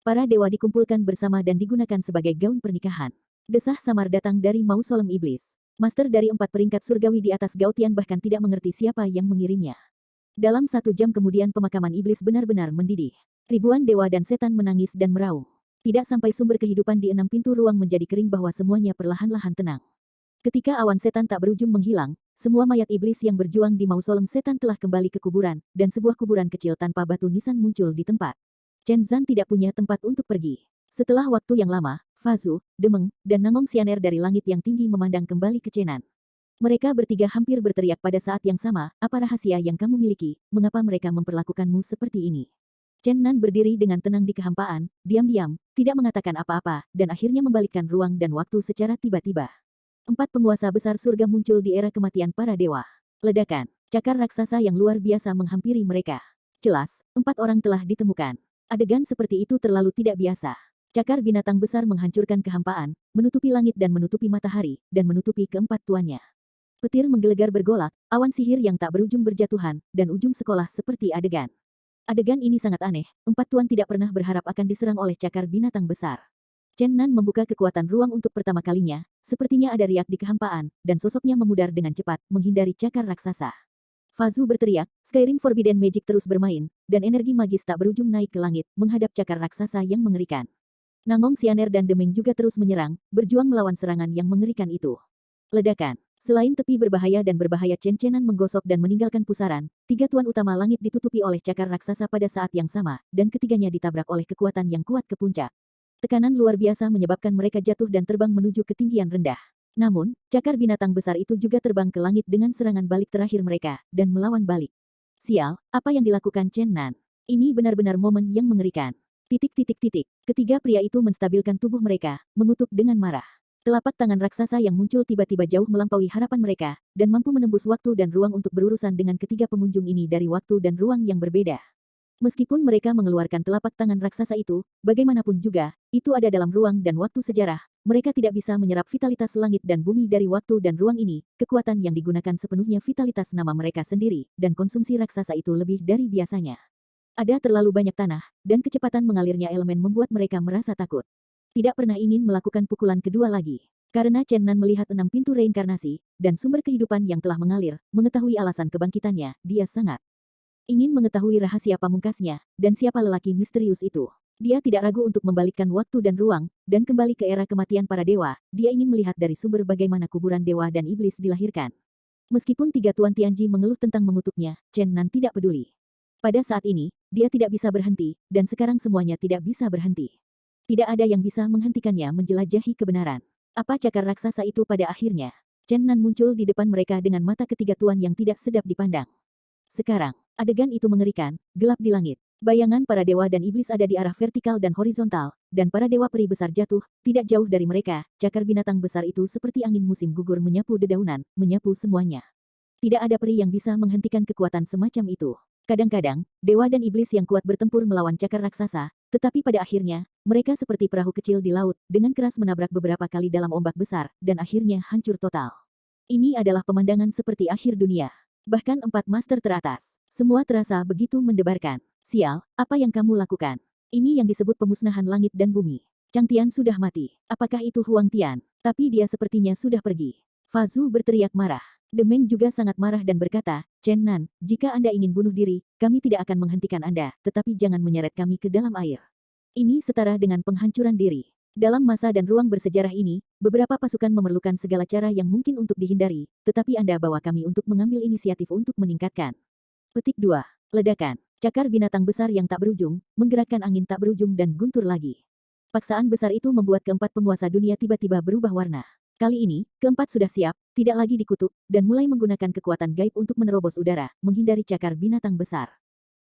Para dewa dikumpulkan bersama dan digunakan sebagai gaun pernikahan. Desah samar datang dari Mausoleum Iblis. Master dari 4 peringkat surgawi di atas Gaotian bahkan tidak mengerti siapa yang mengirimnya. Dalam 1 jam kemudian pemakaman iblis benar-benar mendidih. Ribuan dewa dan setan menangis dan meraung. Tidak sampai sumber kehidupan di 6 pintu ruang menjadi kering bahwa semuanya perlahan-lahan tenang. Ketika awan setan tak berujung menghilang, semua mayat iblis yang berjuang di Mausoleum setan telah kembali ke kuburan, dan sebuah kuburan kecil tanpa batu nisan muncul di tempat. Chen Zan tidak punya tempat untuk pergi. Setelah waktu yang lama, Fazu, Demeng, dan Nangong Xianer dari langit yang tinggi memandang kembali ke Chen Nan. Mereka bertiga hampir berteriak pada saat yang sama, apa rahasia yang kamu miliki, mengapa mereka memperlakukanmu seperti ini? Chen Nan berdiri dengan tenang di kehampaan, diam-diam, tidak mengatakan apa-apa, dan akhirnya membalikkan ruang dan waktu secara tiba-tiba. 4 penguasa besar surga muncul di era kematian para dewa. Ledakan, cakar raksasa yang luar biasa menghampiri mereka. Jelas, 4 orang telah ditemukan. Adegan seperti itu terlalu tidak biasa. Cakar binatang besar menghancurkan kehampaan, menutupi langit dan menutupi matahari, dan menutupi keempat tuannya. Petir menggelegar bergolak, awan sihir yang tak berujung berjatuhan, dan ujung sekolah seperti adegan. Adegan ini sangat aneh, 4 tuan tidak pernah berharap akan diserang oleh cakar binatang besar. Chen Nan membuka kekuatan ruang untuk pertama kalinya, sepertinya ada riak di kehampaan, dan sosoknya memudar dengan cepat, menghindari cakar raksasa. Fazu berteriak, Skyrim Forbidden Magic terus bermain, dan energi magis tak berujung naik ke langit, menghadap cakar raksasa yang mengerikan. Nangong Xianer dan Demeng juga terus menyerang, berjuang melawan serangan yang mengerikan itu. Ledakan. Selain tepi berbahaya dan berbahaya Chen-Chenan menggosok dan meninggalkan pusaran, 3 tuan utama langit ditutupi oleh cakar raksasa pada saat yang sama, dan ketiganya ditabrak oleh kekuatan yang kuat ke puncak. Tekanan luar biasa menyebabkan mereka jatuh dan terbang menuju ketinggian rendah. Namun, cakar binatang besar itu juga terbang ke langit dengan serangan balik terakhir mereka, dan melawan balik. Sial, apa yang dilakukan Chen Nan? Ini benar-benar momen yang mengerikan. Ketiga pria itu menstabilkan tubuh mereka, mengutuk dengan marah. Telapak tangan raksasa yang muncul tiba-tiba jauh melampaui harapan mereka, dan mampu menembus waktu dan ruang untuk berurusan dengan ketiga pengunjung ini dari waktu dan ruang yang berbeda. Meskipun mereka mengeluarkan telapak tangan raksasa itu, bagaimanapun juga, itu ada dalam ruang dan waktu sejarah, mereka tidak bisa menyerap vitalitas langit dan bumi dari waktu dan ruang ini, kekuatan yang digunakan sepenuhnya vitalitas nama mereka sendiri, dan konsumsi raksasa itu lebih dari biasanya. Ada terlalu banyak tanah, dan kecepatan mengalirnya elemen membuat mereka merasa takut. Tidak pernah ingin melakukan pukulan kedua lagi. Karena Chen Nan melihat 6 pintu reinkarnasi, dan sumber kehidupan yang telah mengalir, mengetahui alasan kebangkitannya, dia sangat ingin mengetahui rahasia pamungkasnya, dan siapa lelaki misterius itu. Dia tidak ragu untuk membalikkan waktu dan ruang, dan kembali ke era kematian para dewa, dia ingin melihat dari sumber bagaimana kuburan dewa dan iblis dilahirkan. Meskipun 3 tuan Tianji mengeluh tentang mengutuknya, Chen Nan tidak peduli. Pada saat ini, dia tidak bisa berhenti, dan sekarang semuanya tidak bisa berhenti. Tidak ada yang bisa menghentikannya menjelajahi kebenaran. Apa cakar raksasa itu pada akhirnya? Chen Nan muncul di depan mereka dengan mata ketiga tuan yang tidak sedap dipandang. Sekarang, adegan itu mengerikan, gelap di langit. Bayangan para dewa dan iblis ada di arah vertikal dan horizontal, dan para dewa peri besar jatuh, tidak jauh dari mereka, cakar binatang besar itu seperti angin musim gugur menyapu dedaunan, menyapu semuanya. Tidak ada peri yang bisa menghentikan kekuatan semacam itu. Kadang-kadang, dewa dan iblis yang kuat bertempur melawan cakar raksasa, tetapi pada akhirnya, mereka seperti perahu kecil di laut, dengan keras menabrak beberapa kali dalam ombak besar, dan akhirnya hancur total. Ini adalah pemandangan seperti akhir dunia. Bahkan 4 master teratas. Semua terasa begitu mendebarkan. Sial, apa yang kamu lakukan? Ini yang disebut pemusnahan langit dan bumi. Chang Tian sudah mati. Apakah itu Huang Tian? Tapi dia sepertinya sudah pergi. Fazu berteriak marah. Demeng juga sangat marah dan berkata, Chen Nan, jika Anda ingin bunuh diri, kami tidak akan menghentikan Anda, tetapi jangan menyeret kami ke dalam air. Ini setara dengan penghancuran diri. Dalam masa dan ruang bersejarah ini, beberapa pasukan memerlukan segala cara yang mungkin untuk dihindari, tetapi Anda bawa kami untuk mengambil inisiatif untuk meningkatkan. Petik 2. Ledakan. Cakar binatang besar yang tak berujung, menggerakkan angin tak berujung dan guntur lagi. Paksaan besar itu membuat keempat penguasa dunia tiba-tiba berubah warna. Kali ini, keempat sudah siap, tidak lagi dikutuk, dan mulai menggunakan kekuatan gaib untuk menerobos udara, menghindari cakar binatang besar.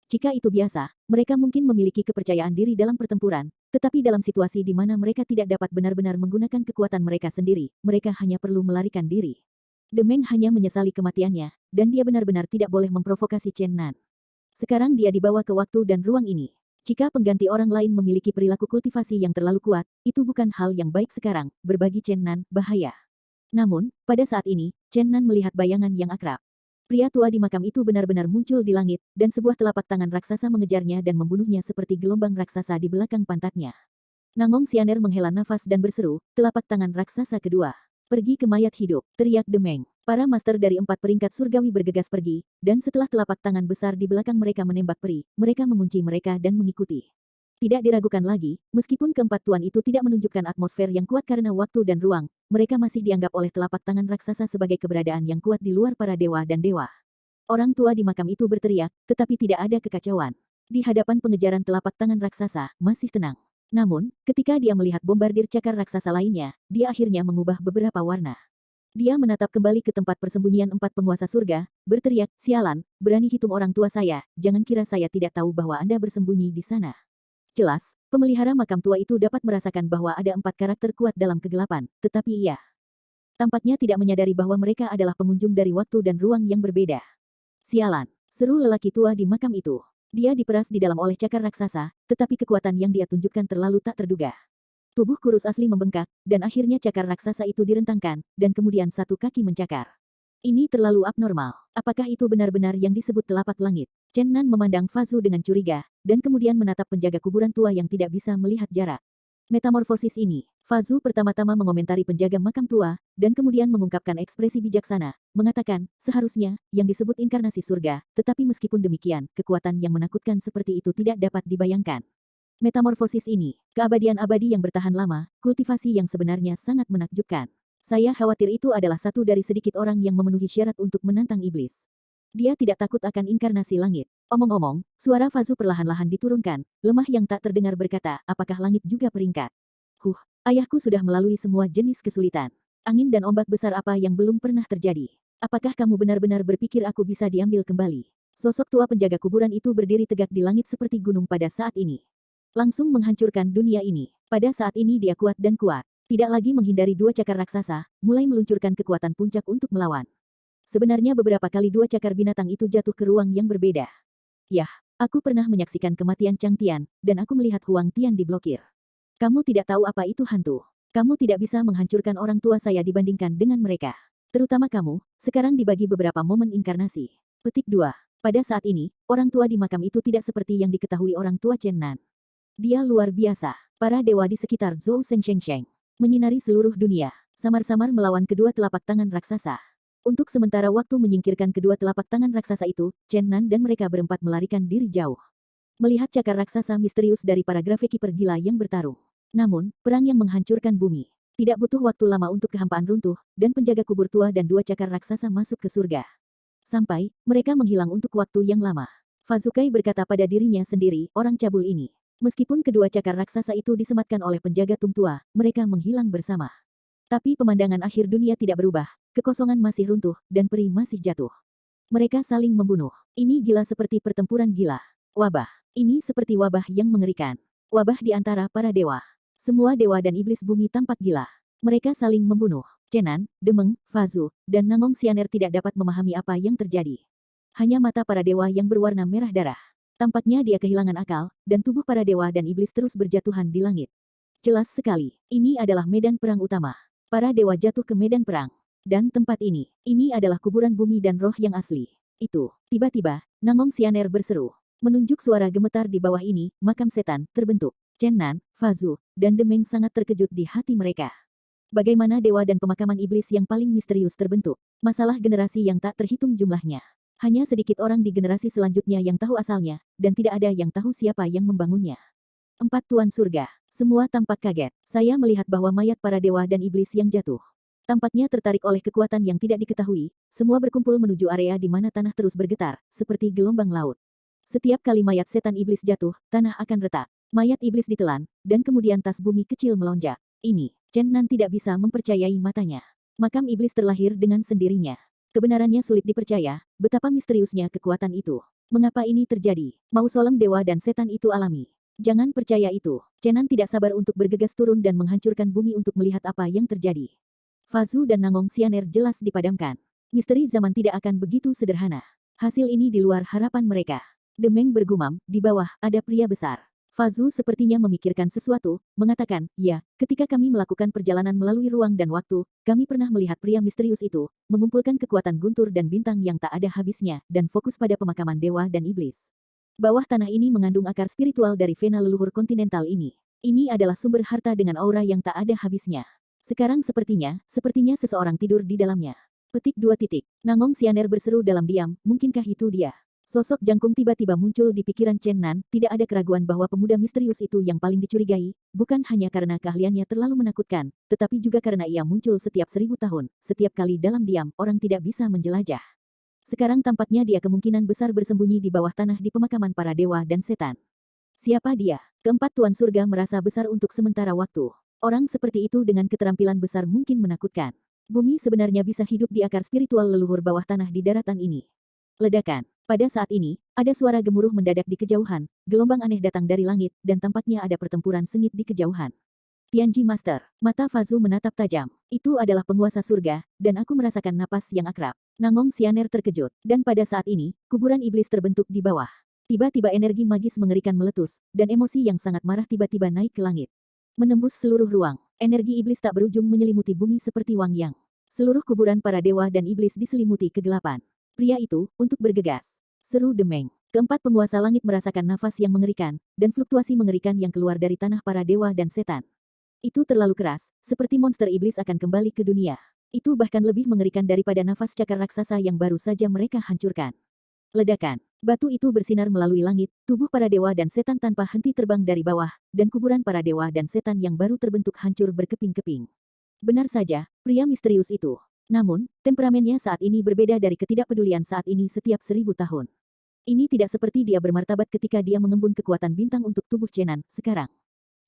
Jika itu biasa, mereka mungkin memiliki kepercayaan diri dalam pertempuran, tetapi dalam situasi di mana mereka tidak dapat benar-benar menggunakan kekuatan mereka sendiri, mereka hanya perlu melarikan diri. Demeng hanya menyesali kematiannya, dan dia benar-benar tidak boleh memprovokasi Chen Nan. Sekarang dia dibawa ke waktu dan ruang ini. Jika pengganti orang lain memiliki perilaku kultivasi yang terlalu kuat, itu bukan hal yang baik sekarang, berbagi Chen Nan, bahaya. Namun, pada saat ini, Chen Nan melihat bayangan yang akrab. Pria tua di makam itu benar-benar muncul di langit, dan sebuah telapak tangan raksasa mengejarnya dan membunuhnya seperti gelombang raksasa di belakang pantatnya. Nangong Xianer menghela nafas dan berseru, telapak tangan raksasa kedua. Pergi ke mayat hidup, teriak Demeng. Para master dari 4 peringkat surgawi bergegas pergi, dan setelah telapak tangan besar di belakang mereka menembak peri, mereka mengunci mereka dan mengikuti. Tidak diragukan lagi, meskipun keempat tuan itu tidak menunjukkan atmosfer yang kuat karena waktu dan ruang, mereka masih dianggap oleh telapak tangan raksasa sebagai keberadaan yang kuat di luar para dewa dan dewa. Orang tua di makam itu berteriak, tetapi tidak ada kekacauan. Di hadapan pengejaran telapak tangan raksasa, masih tenang. Namun, ketika dia melihat bombardir cakar raksasa lainnya, dia akhirnya mengubah beberapa warna. Dia menatap kembali ke tempat persembunyian 4 penguasa surga, berteriak, "Sialan, berani hitung orang tua saya, jangan kira saya tidak tahu bahwa Anda bersembunyi di sana." Jelas, pemelihara makam tua itu dapat merasakan bahwa ada 4 karakter kuat dalam kegelapan, tetapi ia tampaknya tidak menyadari bahwa mereka adalah pengunjung dari waktu dan ruang yang berbeda. "Sialan!" seru lelaki tua di makam itu. Dia diperas di dalam oleh cakar raksasa, tetapi kekuatan yang dia tunjukkan terlalu tak terduga. Tubuh kurus asli membengkak, dan akhirnya cakar raksasa itu direntangkan, dan kemudian satu kaki mencakar. Ini terlalu abnormal. Apakah itu benar-benar yang disebut telapak langit? Chen Nan memandang Fa Zu dengan curiga, dan kemudian menatap penjaga kuburan tua yang tidak bisa melihat jarak. Metamorfosis ini, Fa Zu pertama-tama mengomentari penjaga makam tua, dan kemudian mengungkapkan ekspresi bijaksana, mengatakan, seharusnya, yang disebut inkarnasi surga, tetapi meskipun demikian, kekuatan yang menakutkan seperti itu tidak dapat dibayangkan. Metamorfosis ini, keabadian abadi yang bertahan lama, kultivasi yang sebenarnya sangat menakjubkan. Saya khawatir itu adalah satu dari sedikit orang yang memenuhi syarat untuk menantang iblis. Dia tidak takut akan inkarnasi langit. Omong-omong, suara Fa Zu perlahan-lahan diturunkan, lemah yang tak terdengar berkata, apakah langit juga peringkat? Ayahku sudah melalui semua jenis kesulitan. Angin dan ombak besar apa yang belum pernah terjadi? Apakah kamu benar-benar berpikir aku bisa diambil kembali? Sosok tua penjaga kuburan itu berdiri tegak di langit seperti gunung pada saat ini. Langsung menghancurkan dunia ini. Pada saat ini dia kuat dan kuat. Tidak lagi menghindari 2 cakar raksasa, mulai meluncurkan kekuatan puncak untuk melawan. Sebenarnya beberapa kali 2 cakar binatang itu jatuh ke ruang yang berbeda. Yah, aku pernah menyaksikan kematian Chang Tian, dan aku melihat Huang Tian diblokir. Kamu tidak tahu apa itu hantu. Kamu tidak bisa menghancurkan orang tua saya dibandingkan dengan mereka. Terutama kamu, sekarang dibagi beberapa momen inkarnasi. Petik 2. Pada saat ini, orang tua di makam itu tidak seperti yang diketahui orang tua Chen Nan. Dia luar biasa. Para dewa di sekitar Zhou Sheng menyinari seluruh dunia, samar-samar melawan kedua telapak tangan raksasa. Untuk sementara waktu menyingkirkan kedua telapak tangan raksasa itu, Chen Nan dan mereka berempat melarikan diri jauh. Melihat cakar raksasa misterius dari para gravekeeper gila yang bertarung. Namun, perang yang menghancurkan bumi. Tidak butuh waktu lama untuk kehampaan runtuh, dan penjaga kubur tua dan 2 cakar raksasa masuk ke surga. Sampai, mereka menghilang untuk waktu yang lama. Fa Zukai berkata pada dirinya sendiri, orang cabul ini. Meskipun kedua cakar raksasa itu disematkan oleh penjaga tum tua, mereka menghilang bersama. Tapi pemandangan akhir dunia tidak berubah, kekosongan masih runtuh, dan peri masih jatuh. Mereka saling membunuh. Ini gila seperti pertempuran gila. Wabah. Ini seperti wabah yang mengerikan. Wabah di antara para dewa. Semua dewa dan iblis bumi tampak gila. Mereka saling membunuh. Chen Nan, Demeng, Fa Zu, dan Nangong Xianer tidak dapat memahami apa yang terjadi. Hanya mata para dewa yang berwarna merah darah. Tampaknya dia kehilangan akal, dan tubuh para dewa dan iblis terus berjatuhan di langit. Jelas sekali, ini adalah medan perang utama. Para dewa jatuh ke medan perang. Dan tempat ini adalah kuburan bumi dan roh yang asli. Itu, tiba-tiba, Nangong Xianer berseru. Menunjuk suara gemetar di bawah ini, makam setan, terbentuk. Chen Nan, Fa Zu, dan Demeng sangat terkejut di hati mereka. Bagaimana dewa dan pemakaman iblis yang paling misterius terbentuk? Masalah generasi yang tak terhitung jumlahnya. Hanya sedikit orang di generasi selanjutnya yang tahu asalnya, dan tidak ada yang tahu siapa yang membangunnya. 4 Tuan Surga. Semua tampak kaget. Saya melihat bahwa mayat para dewa dan iblis yang jatuh. Tampaknya tertarik oleh kekuatan yang tidak diketahui, semua berkumpul menuju area di mana tanah terus bergetar, seperti gelombang laut. Setiap kali mayat setan iblis jatuh, tanah akan retak. Mayat iblis ditelan, dan kemudian tas bumi kecil melonjak. Ini, Chen Nan tidak bisa mempercayai matanya. Makam iblis terlahir dengan sendirinya. Kebenarannya sulit dipercaya, betapa misteriusnya kekuatan itu. Mengapa ini terjadi? Mausolem dewa dan setan itu alami. Jangan percaya itu. Chen Nan tidak sabar untuk bergegas turun dan menghancurkan bumi untuk melihat apa yang terjadi. Fa Zu dan Nangong Xianer jelas dipadamkan. Misteri zaman tidak akan begitu sederhana. Hasil ini di luar harapan mereka. Demeng bergumam, di bawah ada pria besar. Fa Zu sepertinya memikirkan sesuatu, mengatakan, ya, ketika kami melakukan perjalanan melalui ruang dan waktu, kami pernah melihat pria misterius itu, mengumpulkan kekuatan guntur dan bintang yang tak ada habisnya, dan fokus pada pemakaman dewa dan iblis. Bawah tanah ini mengandung akar spiritual dari vena leluhur kontinental ini. Ini adalah sumber harta dengan aura yang tak ada habisnya. Sekarang sepertinya seseorang tidur di dalamnya. Petik 2 titik. Nangong Xianer berseru dalam diam, mungkinkah itu dia? Sosok jangkung tiba-tiba muncul di pikiran Chen Nan, tidak ada keraguan bahwa pemuda misterius itu yang paling dicurigai, bukan hanya karena keahliannya terlalu menakutkan, tetapi juga karena ia muncul setiap 1000 tahun, setiap kali dalam diam, orang tidak bisa menjelajah. Sekarang tampaknya dia kemungkinan besar bersembunyi di bawah tanah di pemakaman para dewa dan setan. Siapa dia? Keempat Tuan Surga merasa besar untuk sementara waktu. Orang seperti itu dengan keterampilan besar mungkin menakutkan. Bumi sebenarnya bisa hidup di akar spiritual leluhur bawah tanah di daratan ini. Ledakan. Pada saat ini, ada suara gemuruh mendadak di kejauhan, gelombang aneh datang dari langit, dan tampaknya ada pertempuran sengit di kejauhan. Tianji Master, mata Fazu menatap tajam. Itu adalah penguasa surga, dan aku merasakan napas yang akrab. Nangong Xianer terkejut, dan pada saat ini, kuburan iblis terbentuk di bawah. Tiba-tiba energi magis mengerikan meletus, dan emosi yang sangat marah tiba-tiba naik ke langit. Menembus seluruh ruang, energi iblis tak berujung menyelimuti bumi seperti Wang Yang. Seluruh kuburan para dewa dan iblis diselimuti kegelapan. Pria itu, untuk bergegas. Seru Demeng. Keempat penguasa langit merasakan nafas yang mengerikan, dan fluktuasi mengerikan yang keluar dari tanah para dewa dan setan. Itu terlalu keras, seperti monster iblis akan kembali ke dunia. Itu bahkan lebih mengerikan daripada nafas cakar raksasa yang baru saja mereka hancurkan. Ledakan. Batu itu bersinar melalui langit, tubuh para dewa dan setan tanpa henti terbang dari bawah, dan kuburan para dewa dan setan yang baru terbentuk hancur berkeping-keping. Benar saja, pria misterius itu. Namun, temperamennya saat ini berbeda dari ketidakpedulian saat ini setiap 1000 tahun. Ini tidak seperti dia bermartabat ketika dia mengembun kekuatan bintang untuk tubuh Chenan, sekarang.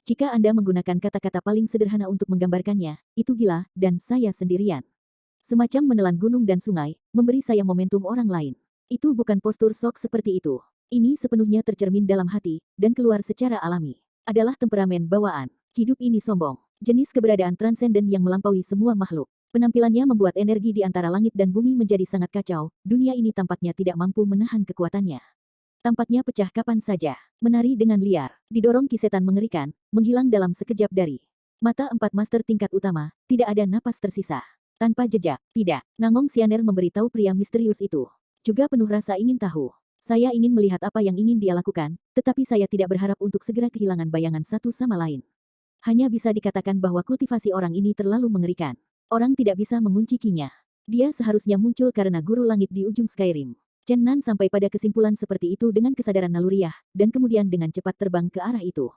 Jika Anda menggunakan kata-kata paling sederhana untuk menggambarkannya, itu gila, dan saya sendirian. Semacam menelan gunung dan sungai, memberi saya momentum orang lain. Itu bukan postur sok seperti itu. Ini sepenuhnya tercermin dalam hati, dan keluar secara alami. Adalah temperamen bawaan. Hidup ini sombong. Jenis keberadaan transenden yang melampaui semua makhluk. Penampilannya membuat energi di antara langit dan bumi menjadi sangat kacau, dunia ini tampaknya tidak mampu menahan kekuatannya. Tampaknya pecah kapan saja. Menari dengan liar, didorong kisetan mengerikan, menghilang dalam sekejap dari mata empat master tingkat utama, tidak ada napas tersisa. Tanpa jejak, tidak. Nangong Xianer memberitahu pria misterius itu. Juga penuh rasa ingin tahu. Saya ingin melihat apa yang ingin dia lakukan, tetapi saya tidak berharap untuk segera kehilangan bayangan satu sama lain. Hanya bisa dikatakan bahwa kultivasi orang ini terlalu mengerikan. Orang tidak bisa menguncikinya. Dia seharusnya muncul karena guru langit di ujung Skyrim. Chen Nan sampai pada kesimpulan seperti itu dengan kesadaran naluriah, dan kemudian dengan cepat terbang ke arah itu.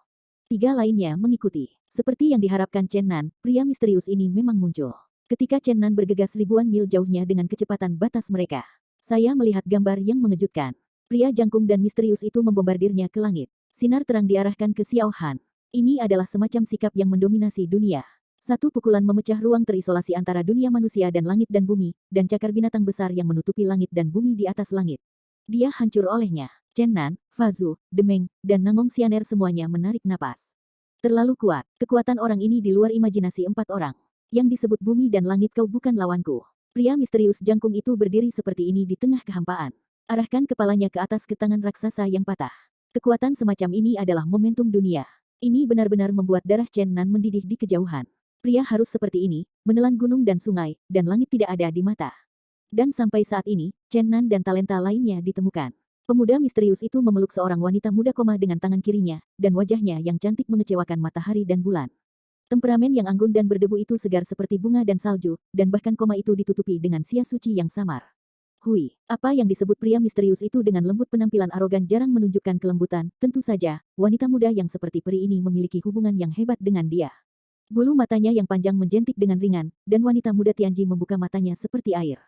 Tiga lainnya mengikuti. Seperti yang diharapkan Chen Nan, pria misterius ini memang muncul. Ketika Chen Nan bergegas ribuan mil jauhnya dengan kecepatan batas mereka. Saya melihat gambar yang mengejutkan. Pria jangkung dan misterius itu membombardirnya ke langit. Sinar terang diarahkan ke Xiao Han. Ini adalah semacam sikap yang mendominasi dunia. Satu pukulan memecah ruang terisolasi antara dunia manusia dan langit dan bumi, dan cakar binatang besar yang menutupi langit dan bumi di atas langit. Dia hancur olehnya. Chen Nan, Fazu, Demeng, dan Nangong Xianer semuanya menarik napas. Terlalu kuat. Kekuatan orang ini di luar imajinasi empat orang. Yang disebut bumi dan langit kau bukan lawanku. Pria misterius jangkung itu berdiri seperti ini di tengah kehampaan. Arahkan kepalanya ke atas ke tangan raksasa yang patah. Kekuatan semacam ini adalah momentum dunia. Ini benar-benar membuat darah Chen Nan mendidih di kejauhan. Pria harus seperti ini, menelan gunung dan sungai, dan langit tidak ada di mata. Dan sampai saat ini, Chen Nan dan talenta lainnya ditemukan. Pemuda misterius itu memeluk seorang wanita muda koma dengan tangan kirinya, dan wajahnya yang cantik mengecewakan matahari dan bulan. Temperamen yang anggun dan berdebu itu segar seperti bunga dan salju, dan bahkan koma itu ditutupi dengan sia suci yang samar. Hui, apa yang disebut pria misterius itu dengan lembut penampilan arogan jarang menunjukkan kelembutan, tentu saja, wanita muda yang seperti peri ini memiliki hubungan yang hebat dengan dia. Bulu matanya yang panjang menjentik dengan ringan, dan wanita muda Tianji membuka matanya seperti air.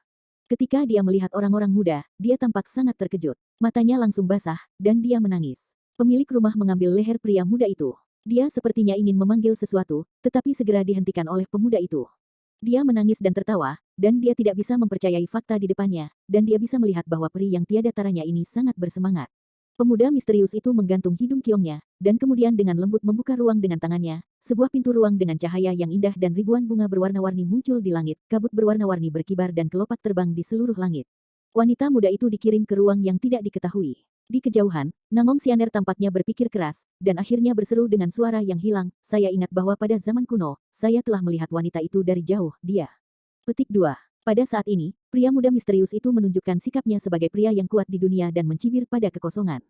Ketika dia melihat orang-orang muda, dia tampak sangat terkejut. Matanya langsung basah, dan dia menangis. Pemilik rumah mengambil leher pria muda itu. Dia sepertinya ingin memanggil sesuatu, tetapi segera dihentikan oleh pemuda itu. Dia menangis dan tertawa, dan dia tidak bisa mempercayai fakta di depannya, dan dia bisa melihat bahwa peri yang tiada taranya ini sangat bersemangat. Pemuda misterius itu menggantung hidung kiongnya, dan kemudian dengan lembut membuka ruang dengan tangannya, sebuah pintu ruang dengan cahaya yang indah dan ribuan bunga berwarna-warni muncul di langit, kabut berwarna-warni berkibar dan kelopak terbang di seluruh langit. Wanita muda itu dikirim ke ruang yang tidak diketahui. Di kejauhan, Nangong Xianer tampaknya berpikir keras, dan akhirnya berseru dengan suara yang hilang, saya ingat bahwa pada zaman kuno, saya telah melihat wanita itu dari jauh, dia. Petik 2. Pada saat ini, pria muda misterius itu menunjukkan sikapnya sebagai pria yang kuat di dunia dan mencibir pada kekosongan.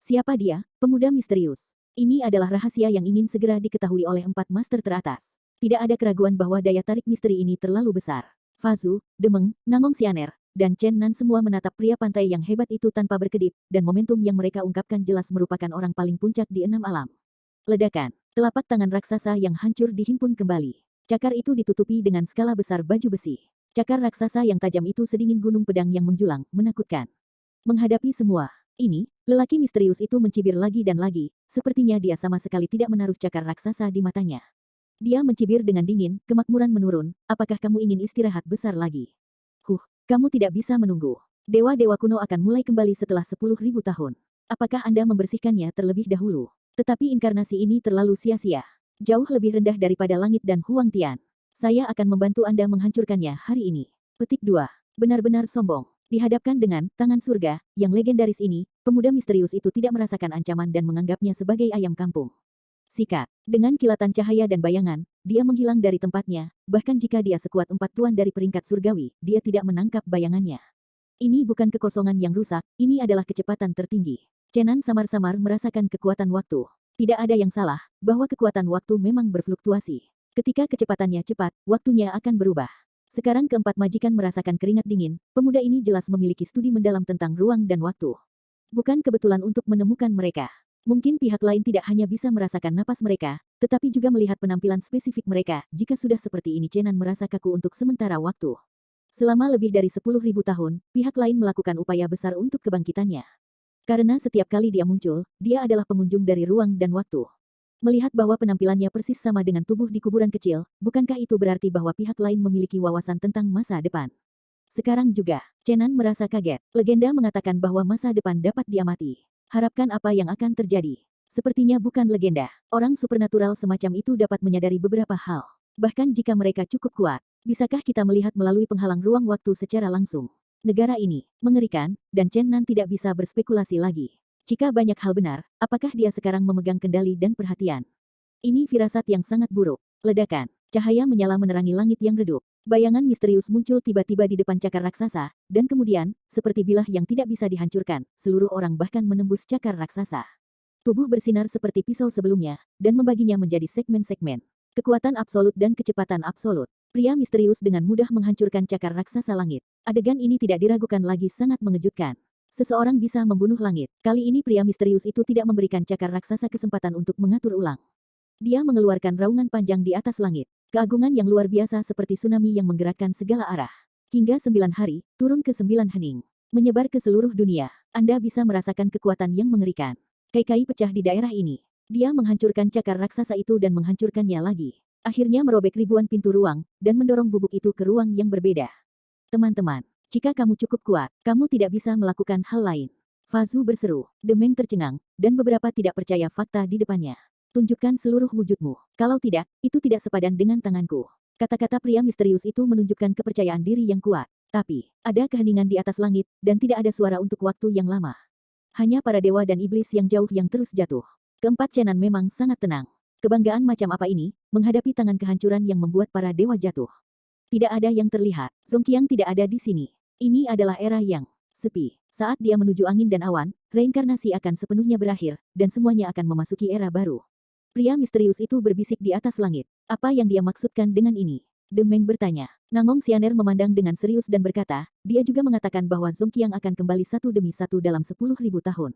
Siapa dia? Pemuda misterius. Ini adalah rahasia yang ingin segera diketahui oleh empat master teratas. Tidak ada keraguan bahwa daya tarik misteri ini terlalu besar. Fazu, Demeng, Nangong Xianer, dan Chen Nan semua menatap pria pantai yang hebat itu tanpa berkedip, dan momentum yang mereka ungkapkan jelas merupakan orang paling puncak di enam alam. Ledakan. Telapak tangan raksasa yang hancur dihimpun kembali. Cakar itu ditutupi dengan skala besar baju besi. Cakar raksasa yang tajam itu sedingin gunung pedang yang menjulang, menakutkan. Menghadapi semua ini, lelaki misterius itu mencibir lagi dan lagi, sepertinya dia sama sekali tidak menaruh cakar raksasa di matanya. Dia mencibir dengan dingin, kemakmuran menurun, apakah kamu ingin istirahat besar lagi? Kamu tidak bisa menunggu. Dewa-dewa kuno akan mulai kembali setelah 10.000 tahun. Apakah Anda membersihkannya terlebih dahulu? Tetapi inkarnasi ini terlalu sia-sia. Jauh lebih rendah daripada langit dan Huang Tian. Saya akan membantu Anda menghancurkannya hari ini. Petik 2. Benar-benar sombong. Dihadapkan dengan tangan surga yang legendaris ini, pemuda misterius itu tidak merasakan ancaman dan menganggapnya sebagai ayam kampung. Sikat. Dengan kilatan cahaya dan bayangan, dia menghilang dari tempatnya, bahkan jika dia sekuat 4 tuan dari peringkat surgawi, dia tidak menangkap bayangannya. Ini bukan kekosongan yang rusak, ini adalah kecepatan tertinggi. Chenan samar-samar merasakan kekuatan waktu. Tidak ada yang salah, bahwa kekuatan waktu memang berfluktuasi. Ketika kecepatannya cepat, waktunya akan berubah. Sekarang keempat majikan merasakan keringat dingin, pemuda ini jelas memiliki studi mendalam tentang ruang dan waktu. Bukan kebetulan untuk menemukan mereka. Mungkin pihak lain tidak hanya bisa merasakan napas mereka, tetapi juga melihat penampilan spesifik mereka. Jika sudah seperti ini Chenan merasa kaku untuk sementara waktu. Selama lebih dari 10.000 tahun, pihak lain melakukan upaya besar untuk kebangkitannya. Karena setiap kali dia muncul, dia adalah pengunjung dari ruang dan waktu. Melihat bahwa penampilannya persis sama dengan tubuh di kuburan kecil, bukankah itu berarti bahwa pihak lain memiliki wawasan tentang masa depan? Sekarang juga, Chenan merasa kaget. Legenda mengatakan bahwa masa depan dapat diamati. Harapkan apa yang akan terjadi. Sepertinya bukan legenda. Orang supernatural semacam itu dapat menyadari beberapa hal. Bahkan jika mereka cukup kuat, bisakah kita melihat melalui penghalang ruang waktu secara langsung? Negara ini mengerikan, dan Chenan tidak bisa berspekulasi lagi. Jika banyak hal benar, apakah dia sekarang memegang kendali dan perhatian? Ini firasat yang sangat buruk. Ledakan. Cahaya menyala menerangi langit yang redup. Bayangan misterius muncul tiba-tiba di depan cakar raksasa, dan kemudian, seperti bilah yang tidak bisa dihancurkan, seluruh orang bahkan menembus cakar raksasa. Tubuh bersinar seperti pisau sebelumnya, dan membaginya menjadi segmen-segmen. Kekuatan absolut dan kecepatan absolut. Pria misterius dengan mudah menghancurkan cakar raksasa langit. Adegan ini tidak diragukan lagi sangat mengejutkan. Seseorang bisa membunuh langit. Kali ini pria misterius itu tidak memberikan cakar raksasa kesempatan untuk mengatur ulang. Dia mengeluarkan raungan panjang di atas langit. Keagungan yang luar biasa seperti tsunami yang menggerakkan segala arah. Hingga 9 hari, turun ke 9 hening. Menyebar ke seluruh dunia. Anda bisa merasakan kekuatan yang mengerikan. Kaikai pecah di daerah ini. Dia menghancurkan cakar raksasa itu dan menghancurkannya lagi. Akhirnya merobek ribuan pintu ruang, dan mendorong bubuk itu ke ruang yang berbeda. Teman-teman, jika kamu cukup kuat, kamu tidak bisa melakukan hal lain. Fazu berseru. Demeng tercengang, dan beberapa tidak percaya fakta di depannya. Tunjukkan seluruh wujudmu. Kalau tidak, itu tidak sepadan dengan tanganku. Kata-kata pria misterius itu menunjukkan kepercayaan diri yang kuat. Tapi, ada keheningan di atas langit, dan tidak ada suara untuk waktu yang lama. Hanya para dewa dan iblis yang jauh yang terus jatuh. Keempat Chenan memang sangat tenang. Kebanggaan macam apa ini, menghadapi tangan kehancuran yang membuat para dewa jatuh. Tidak ada yang terlihat. Zongqiang tidak ada di sini. Ini adalah era yang sepi. Saat dia menuju angin dan awan, reinkarnasi akan sepenuhnya berakhir, dan semuanya akan memasuki era baru. Pria misterius itu berbisik di atas langit. Apa yang dia maksudkan dengan ini? Demeng bertanya. Nangong Xianer memandang dengan serius dan berkata, dia juga mengatakan bahwa Zongqiang akan kembali satu demi satu dalam 10.000 tahun.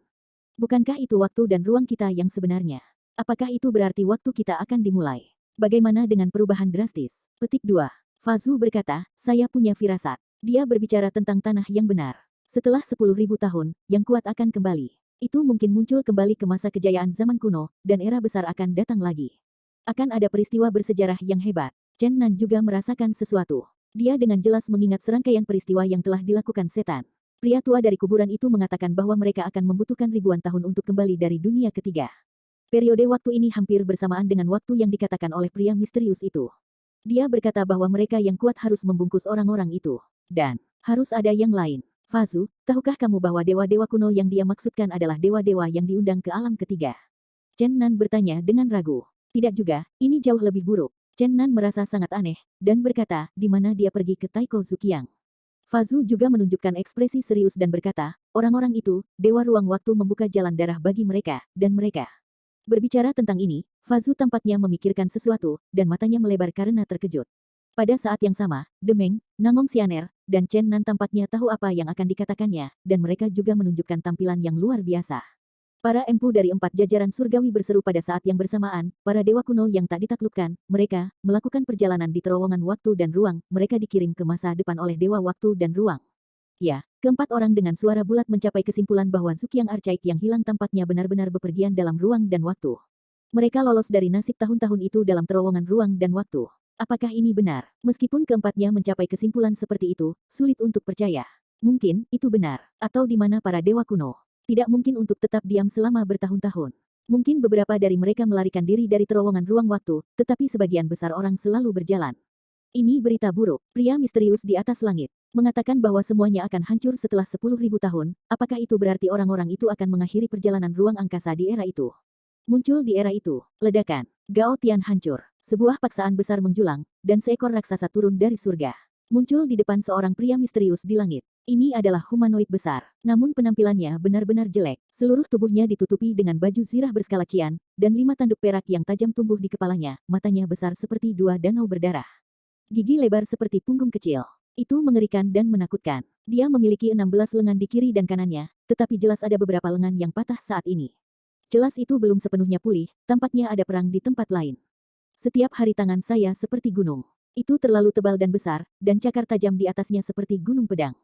Bukankah itu waktu dan ruang kita yang sebenarnya? Apakah itu berarti waktu kita akan dimulai? Bagaimana dengan perubahan drastis? Petik 2. Fazu berkata, saya punya firasat. Dia berbicara tentang tanah yang benar. Setelah 10.000 tahun, yang kuat akan kembali. Itu mungkin muncul kembali ke masa kejayaan zaman kuno, dan era besar akan datang lagi. Akan ada peristiwa bersejarah yang hebat. Chenan juga merasakan sesuatu. Dia dengan jelas mengingat serangkaian peristiwa yang telah dilakukan setan. Pria tua dari kuburan itu mengatakan bahwa mereka akan membutuhkan ribuan tahun untuk kembali dari dunia ketiga. Periode waktu ini hampir bersamaan dengan waktu yang dikatakan oleh pria misterius itu. Dia berkata bahwa mereka yang kuat harus membungkus orang-orang itu. Dan, harus ada yang lain. Fazu, tahukah kamu bahwa dewa-dewa kuno yang dia maksudkan adalah dewa-dewa yang diundang ke alam ketiga? Chenan bertanya dengan ragu. Tidak juga, ini jauh lebih buruk. Chenan merasa sangat aneh, dan berkata, di mana dia pergi ke Taiko Zhuqiang. Fazu juga menunjukkan ekspresi serius dan berkata, orang-orang itu, dewa ruang waktu membuka jalan darah bagi mereka, dan mereka. Berbicara tentang ini, Fazu tampaknya memikirkan sesuatu, dan matanya melebar karena terkejut. Pada saat yang sama, Demeng, Nangong Xianer, dan Chenan tampaknya tahu apa yang akan dikatakannya, dan mereka juga menunjukkan tampilan yang luar biasa. Para empu dari 4 jajaran surgawi berseru pada saat yang bersamaan, para dewa kuno yang tak ditaklukkan, mereka, melakukan perjalanan di terowongan waktu dan ruang, mereka dikirim ke masa depan oleh dewa waktu dan ruang. Ya, keempat orang dengan suara bulat mencapai kesimpulan bahwa Zhuqiang Archaik yang hilang tampaknya benar-benar bepergian dalam ruang dan waktu. Mereka lolos dari nasib tahun-tahun itu dalam terowongan ruang dan waktu. Apakah ini benar? Meskipun keempatnya mencapai kesimpulan seperti itu, sulit untuk percaya. Mungkin, itu benar. Atau di mana para dewa kuno? Tidak mungkin untuk tetap diam selama bertahun-tahun. Mungkin beberapa dari mereka melarikan diri dari terowongan ruang waktu, tetapi sebagian besar orang selalu berjalan. Ini berita buruk. Pria misterius di atas langit mengatakan bahwa semuanya akan hancur setelah 10.000 tahun. Apakah itu berarti orang-orang itu akan mengakhiri perjalanan ruang angkasa di era itu? Muncul di era itu, ledakan. Gao Tian hancur. Sebuah paksaan besar menjulang, dan seekor raksasa turun dari surga. Muncul di depan seorang pria misterius di langit. Ini adalah humanoid besar, namun penampilannya benar-benar jelek. Seluruh tubuhnya ditutupi dengan baju zirah berskala cian, dan 5 tanduk perak yang tajam tumbuh di kepalanya. Matanya besar seperti 2 danau berdarah. Gigi lebar seperti punggung kecil. Itu mengerikan dan menakutkan. Dia memiliki 16 lengan di kiri dan kanannya, tetapi jelas ada beberapa lengan yang patah saat ini. Jelas itu belum sepenuhnya pulih, tampaknya ada perang di tempat lain. Setiap hari tangan saya seperti gunung. Itu terlalu tebal dan besar, dan cakar tajam di atasnya seperti gunung pedang.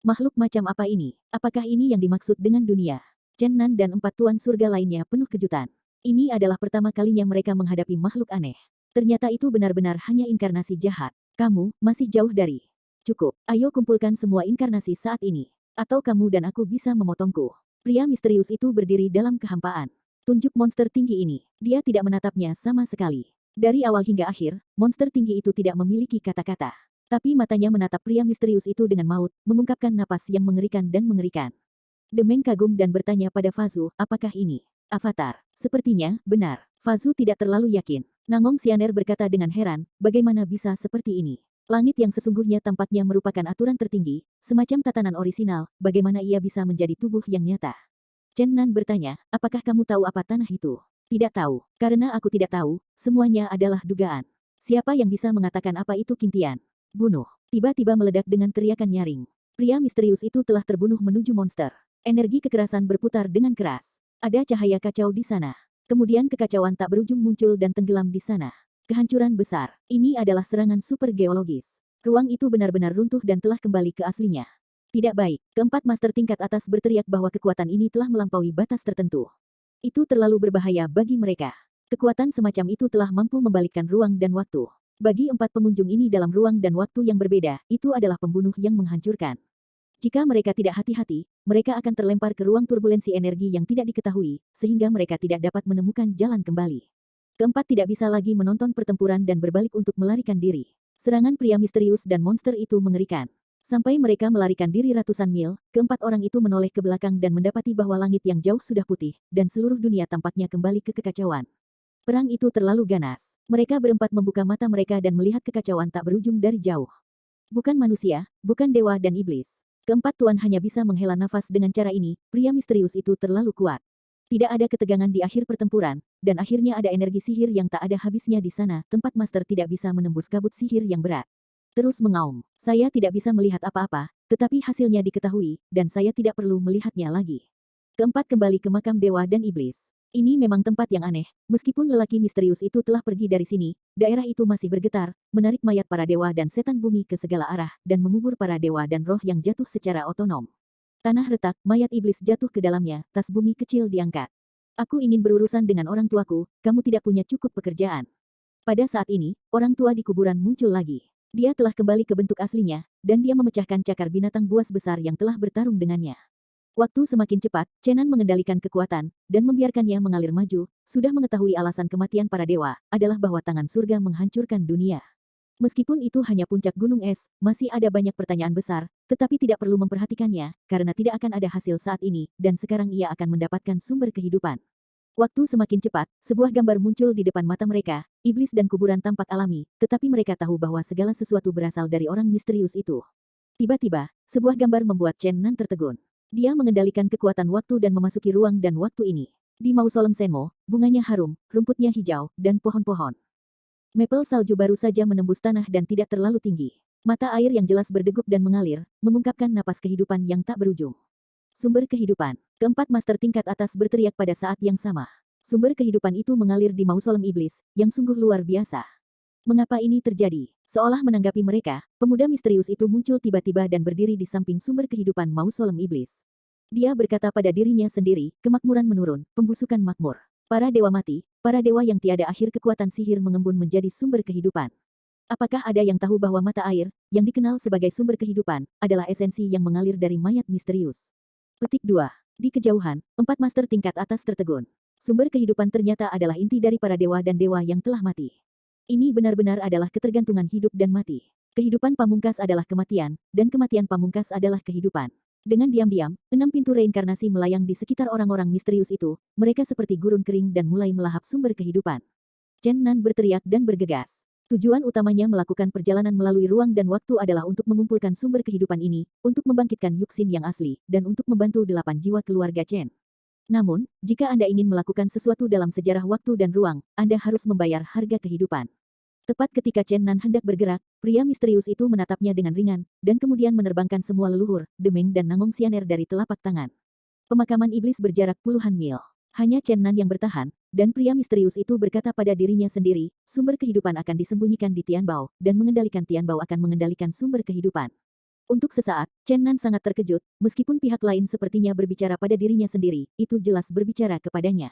Makhluk macam apa ini? Apakah ini yang dimaksud dengan dunia? Chen Nan dan 4 tuan surga lainnya penuh kejutan. Ini adalah pertama kalinya mereka menghadapi makhluk aneh. Ternyata itu benar-benar hanya inkarnasi jahat. Kamu masih jauh dari. Cukup, ayo kumpulkan semua inkarnasi saat ini. Atau kamu dan aku bisa memotongku. Pria misterius itu berdiri dalam kehampaan. Tunjuk monster tinggi ini. Dia tidak menatapnya sama sekali. Dari awal hingga akhir, monster tinggi itu tidak memiliki kata-kata. Tapi matanya menatap pria misterius itu dengan maut, mengungkapkan napas yang mengerikan dan mengerikan. Demeng kagum dan bertanya pada Fazu, apakah ini avatar? Sepertinya, benar. Fazu tidak terlalu yakin. Nangong Xianer berkata dengan heran, bagaimana bisa seperti ini? Langit yang sesungguhnya tampaknya merupakan aturan tertinggi, semacam tatanan orisinal, bagaimana ia bisa menjadi tubuh yang nyata? Chen Nan bertanya, apakah kamu tahu apa tanah itu? Tidak tahu. Karena aku tidak tahu, semuanya adalah dugaan. Siapa yang bisa mengatakan apa itu Kintian? Bunuh. Tiba-tiba meledak dengan teriakan nyaring. Pria misterius itu telah terbunuh menuju monster. Energi kekerasan berputar dengan keras. Ada cahaya kacau di sana. Kemudian kekacauan tak berujung muncul dan tenggelam di sana. Kehancuran besar. Ini adalah serangan super geologis. Ruang itu benar-benar runtuh dan telah kembali ke aslinya. Tidak baik. Keempat master tingkat atas berteriak bahwa kekuatan ini telah melampaui batas tertentu. Itu terlalu berbahaya bagi mereka. Kekuatan semacam itu telah mampu membalikkan ruang dan waktu. Bagi 4 pengunjung ini dalam ruang dan waktu yang berbeda, itu adalah pembunuh yang menghancurkan. Jika mereka tidak hati-hati, mereka akan terlempar ke ruang turbulensi energi yang tidak diketahui, sehingga mereka tidak dapat menemukan jalan kembali. Keempat tidak bisa lagi menonton pertempuran dan berbalik untuk melarikan diri. Serangan pria misterius dan monster itu mengerikan. Sampai mereka melarikan diri ratusan mil, keempat orang itu menoleh ke belakang dan mendapati bahwa langit yang jauh sudah putih, dan seluruh dunia tampaknya kembali ke kekacauan. Perang itu terlalu ganas. Mereka berempat membuka mata mereka dan melihat kekacauan tak berujung dari jauh. Bukan manusia, bukan dewa dan iblis. Keempat tuan hanya bisa menghela nafas dengan cara ini, pria misterius itu terlalu kuat. Tidak ada ketegangan di akhir pertempuran, dan akhirnya ada energi sihir yang tak ada habisnya di sana, tempat master tidak bisa menembus kabut sihir yang berat. Terus mengaum, saya tidak bisa melihat apa-apa, tetapi hasilnya diketahui, dan saya tidak perlu melihatnya lagi. Keempat kembali ke makam dewa dan iblis. Ini memang tempat yang aneh, meskipun lelaki misterius itu telah pergi dari sini, daerah itu masih bergetar, menarik mayat para dewa dan setan bumi ke segala arah, dan mengubur para dewa dan roh yang jatuh secara otonom. Tanah retak, mayat iblis jatuh ke dalamnya, tas bumi kecil diangkat. Aku ingin berurusan dengan orang tuaku, kamu tidak punya cukup pekerjaan. Pada saat ini, orang tua di kuburan muncul lagi. Dia telah kembali ke bentuk aslinya, dan dia memecahkan cakar binatang buas besar yang telah bertarung dengannya. Waktu semakin cepat, Chen Nan mengendalikan kekuatan, dan membiarkannya mengalir maju, sudah mengetahui alasan kematian para dewa, adalah bahwa tangan surga menghancurkan dunia. Meskipun itu hanya puncak gunung es, masih ada banyak pertanyaan besar, tetapi tidak perlu memperhatikannya, karena tidak akan ada hasil saat ini, dan sekarang ia akan mendapatkan sumber kehidupan. Waktu semakin cepat, sebuah gambar muncul di depan mata mereka, iblis dan kuburan tampak alami, tetapi mereka tahu bahwa segala sesuatu berasal dari orang misterius itu. Tiba-tiba, sebuah gambar membuat Chen Nan tertegun. Dia mengendalikan kekuatan waktu dan memasuki ruang dan waktu ini. Di Mausolem Senmo, bunganya harum, rumputnya hijau, dan pohon-pohon. Maple salju baru saja menembus tanah dan tidak terlalu tinggi. Mata air yang jelas berdegup dan mengalir, mengungkapkan napas kehidupan yang tak berujung. Sumber kehidupan. Keempat master tingkat atas berteriak pada saat yang sama. Sumber kehidupan itu mengalir di Mausolem Iblis, yang sungguh luar biasa. Mengapa ini terjadi? Seolah menanggapi mereka, pemuda misterius itu muncul tiba-tiba dan berdiri di samping sumber kehidupan Mausolem Iblis. Dia berkata pada dirinya sendiri, kemakmuran menurun, pembusukan makmur. Para dewa mati, para dewa yang tiada akhir kekuatan sihir mengembun menjadi sumber kehidupan. Apakah ada yang tahu bahwa mata air, yang dikenal sebagai sumber kehidupan, adalah esensi yang mengalir dari mayat misterius? Petik 2. Di kejauhan, 4 master tingkat atas tertegun. Sumber kehidupan ternyata adalah inti dari para dewa dan dewa yang telah mati. Ini benar-benar adalah ketergantungan hidup dan mati. Kehidupan pamungkas adalah kematian, dan kematian pamungkas adalah kehidupan. Dengan diam-diam, 6 pintu reinkarnasi melayang di sekitar orang-orang misterius itu, mereka seperti gurun kering dan mulai melahap sumber kehidupan. Chen Nan berteriak dan bergegas. Tujuan utamanya melakukan perjalanan melalui ruang dan waktu adalah untuk mengumpulkan sumber kehidupan ini, untuk membangkitkan Yuxin yang asli, dan untuk membantu 8 jiwa keluarga Chen. Namun, jika Anda ingin melakukan sesuatu dalam sejarah waktu dan ruang, Anda harus membayar harga kehidupan. Tepat ketika Chen Nan hendak bergerak, pria misterius itu menatapnya dengan ringan, dan kemudian menerbangkan semua leluhur, demeng dan nangong sianer dari telapak tangan. Pemakaman iblis berjarak puluhan mil. Hanya Chen Nan yang bertahan, dan pria misterius itu berkata pada dirinya sendiri, sumber kehidupan akan disembunyikan di Tianbao, dan mengendalikan Tianbao akan mengendalikan sumber kehidupan. Untuk sesaat, Chen Nan sangat terkejut, meskipun pihak lain sepertinya berbicara pada dirinya sendiri, itu jelas berbicara kepadanya.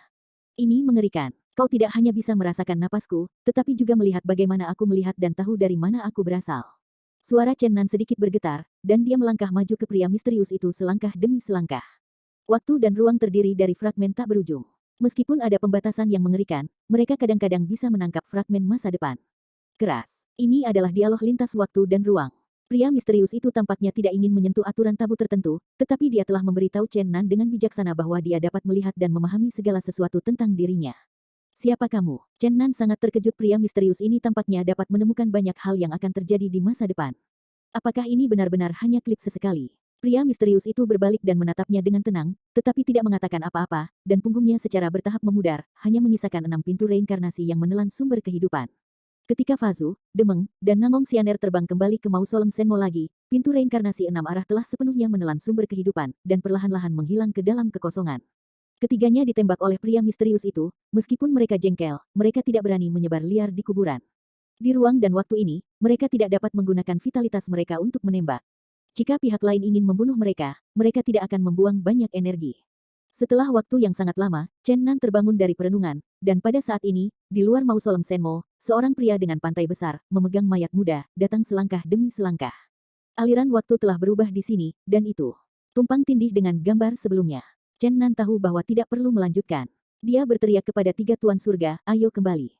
Ini mengerikan. Kau tidak hanya bisa merasakan napasku, tetapi juga melihat bagaimana aku melihat dan tahu dari mana aku berasal. Suara Chen Nan sedikit bergetar, dan dia melangkah maju ke pria misterius itu selangkah demi selangkah. Waktu dan ruang terdiri dari fragmen tak berujung. Meskipun ada pembatasan yang mengerikan, mereka kadang-kadang bisa menangkap fragmen masa depan. Keras. Ini adalah dialog lintas waktu dan ruang. Pria misterius itu tampaknya tidak ingin menyentuh aturan tabu tertentu, tetapi dia telah memberitahu Chen Nan dengan bijaksana bahwa dia dapat melihat dan memahami segala sesuatu tentang dirinya. Siapa kamu? Chen Nan sangat terkejut. Pria misterius ini tampaknya dapat menemukan banyak hal yang akan terjadi di masa depan. Apakah ini benar-benar hanya klip sesekali? Pria misterius itu berbalik dan menatapnya dengan tenang, tetapi tidak mengatakan apa-apa, dan punggungnya secara bertahap memudar, hanya menyisakan 6 pintu reinkarnasi yang menelan sumber kehidupan. Ketika Fazu, Demeng, dan Nangong Sianer terbang kembali ke Mausolem Senmo lagi, pintu reinkarnasi 6 arah telah sepenuhnya menelan sumber kehidupan, dan perlahan-lahan menghilang ke dalam kekosongan. Ketiganya ditembak oleh pria misterius itu, meskipun mereka jengkel, mereka tidak berani menyebar liar di kuburan. Di ruang dan waktu ini, mereka tidak dapat menggunakan vitalitas mereka untuk menembak. Jika pihak lain ingin membunuh mereka, mereka tidak akan membuang banyak energi. Setelah waktu yang sangat lama, Chen Nan terbangun dari perenungan, dan pada saat ini, di luar Mausolem Senmo, seorang pria dengan pantai besar, memegang mayat muda, datang selangkah demi selangkah. Aliran waktu telah berubah di sini, dan itu tumpang tindih dengan gambar sebelumnya. Chen Nan tahu bahwa tidak perlu melanjutkan. Dia berteriak kepada 3 tuan surga, ayo kembali.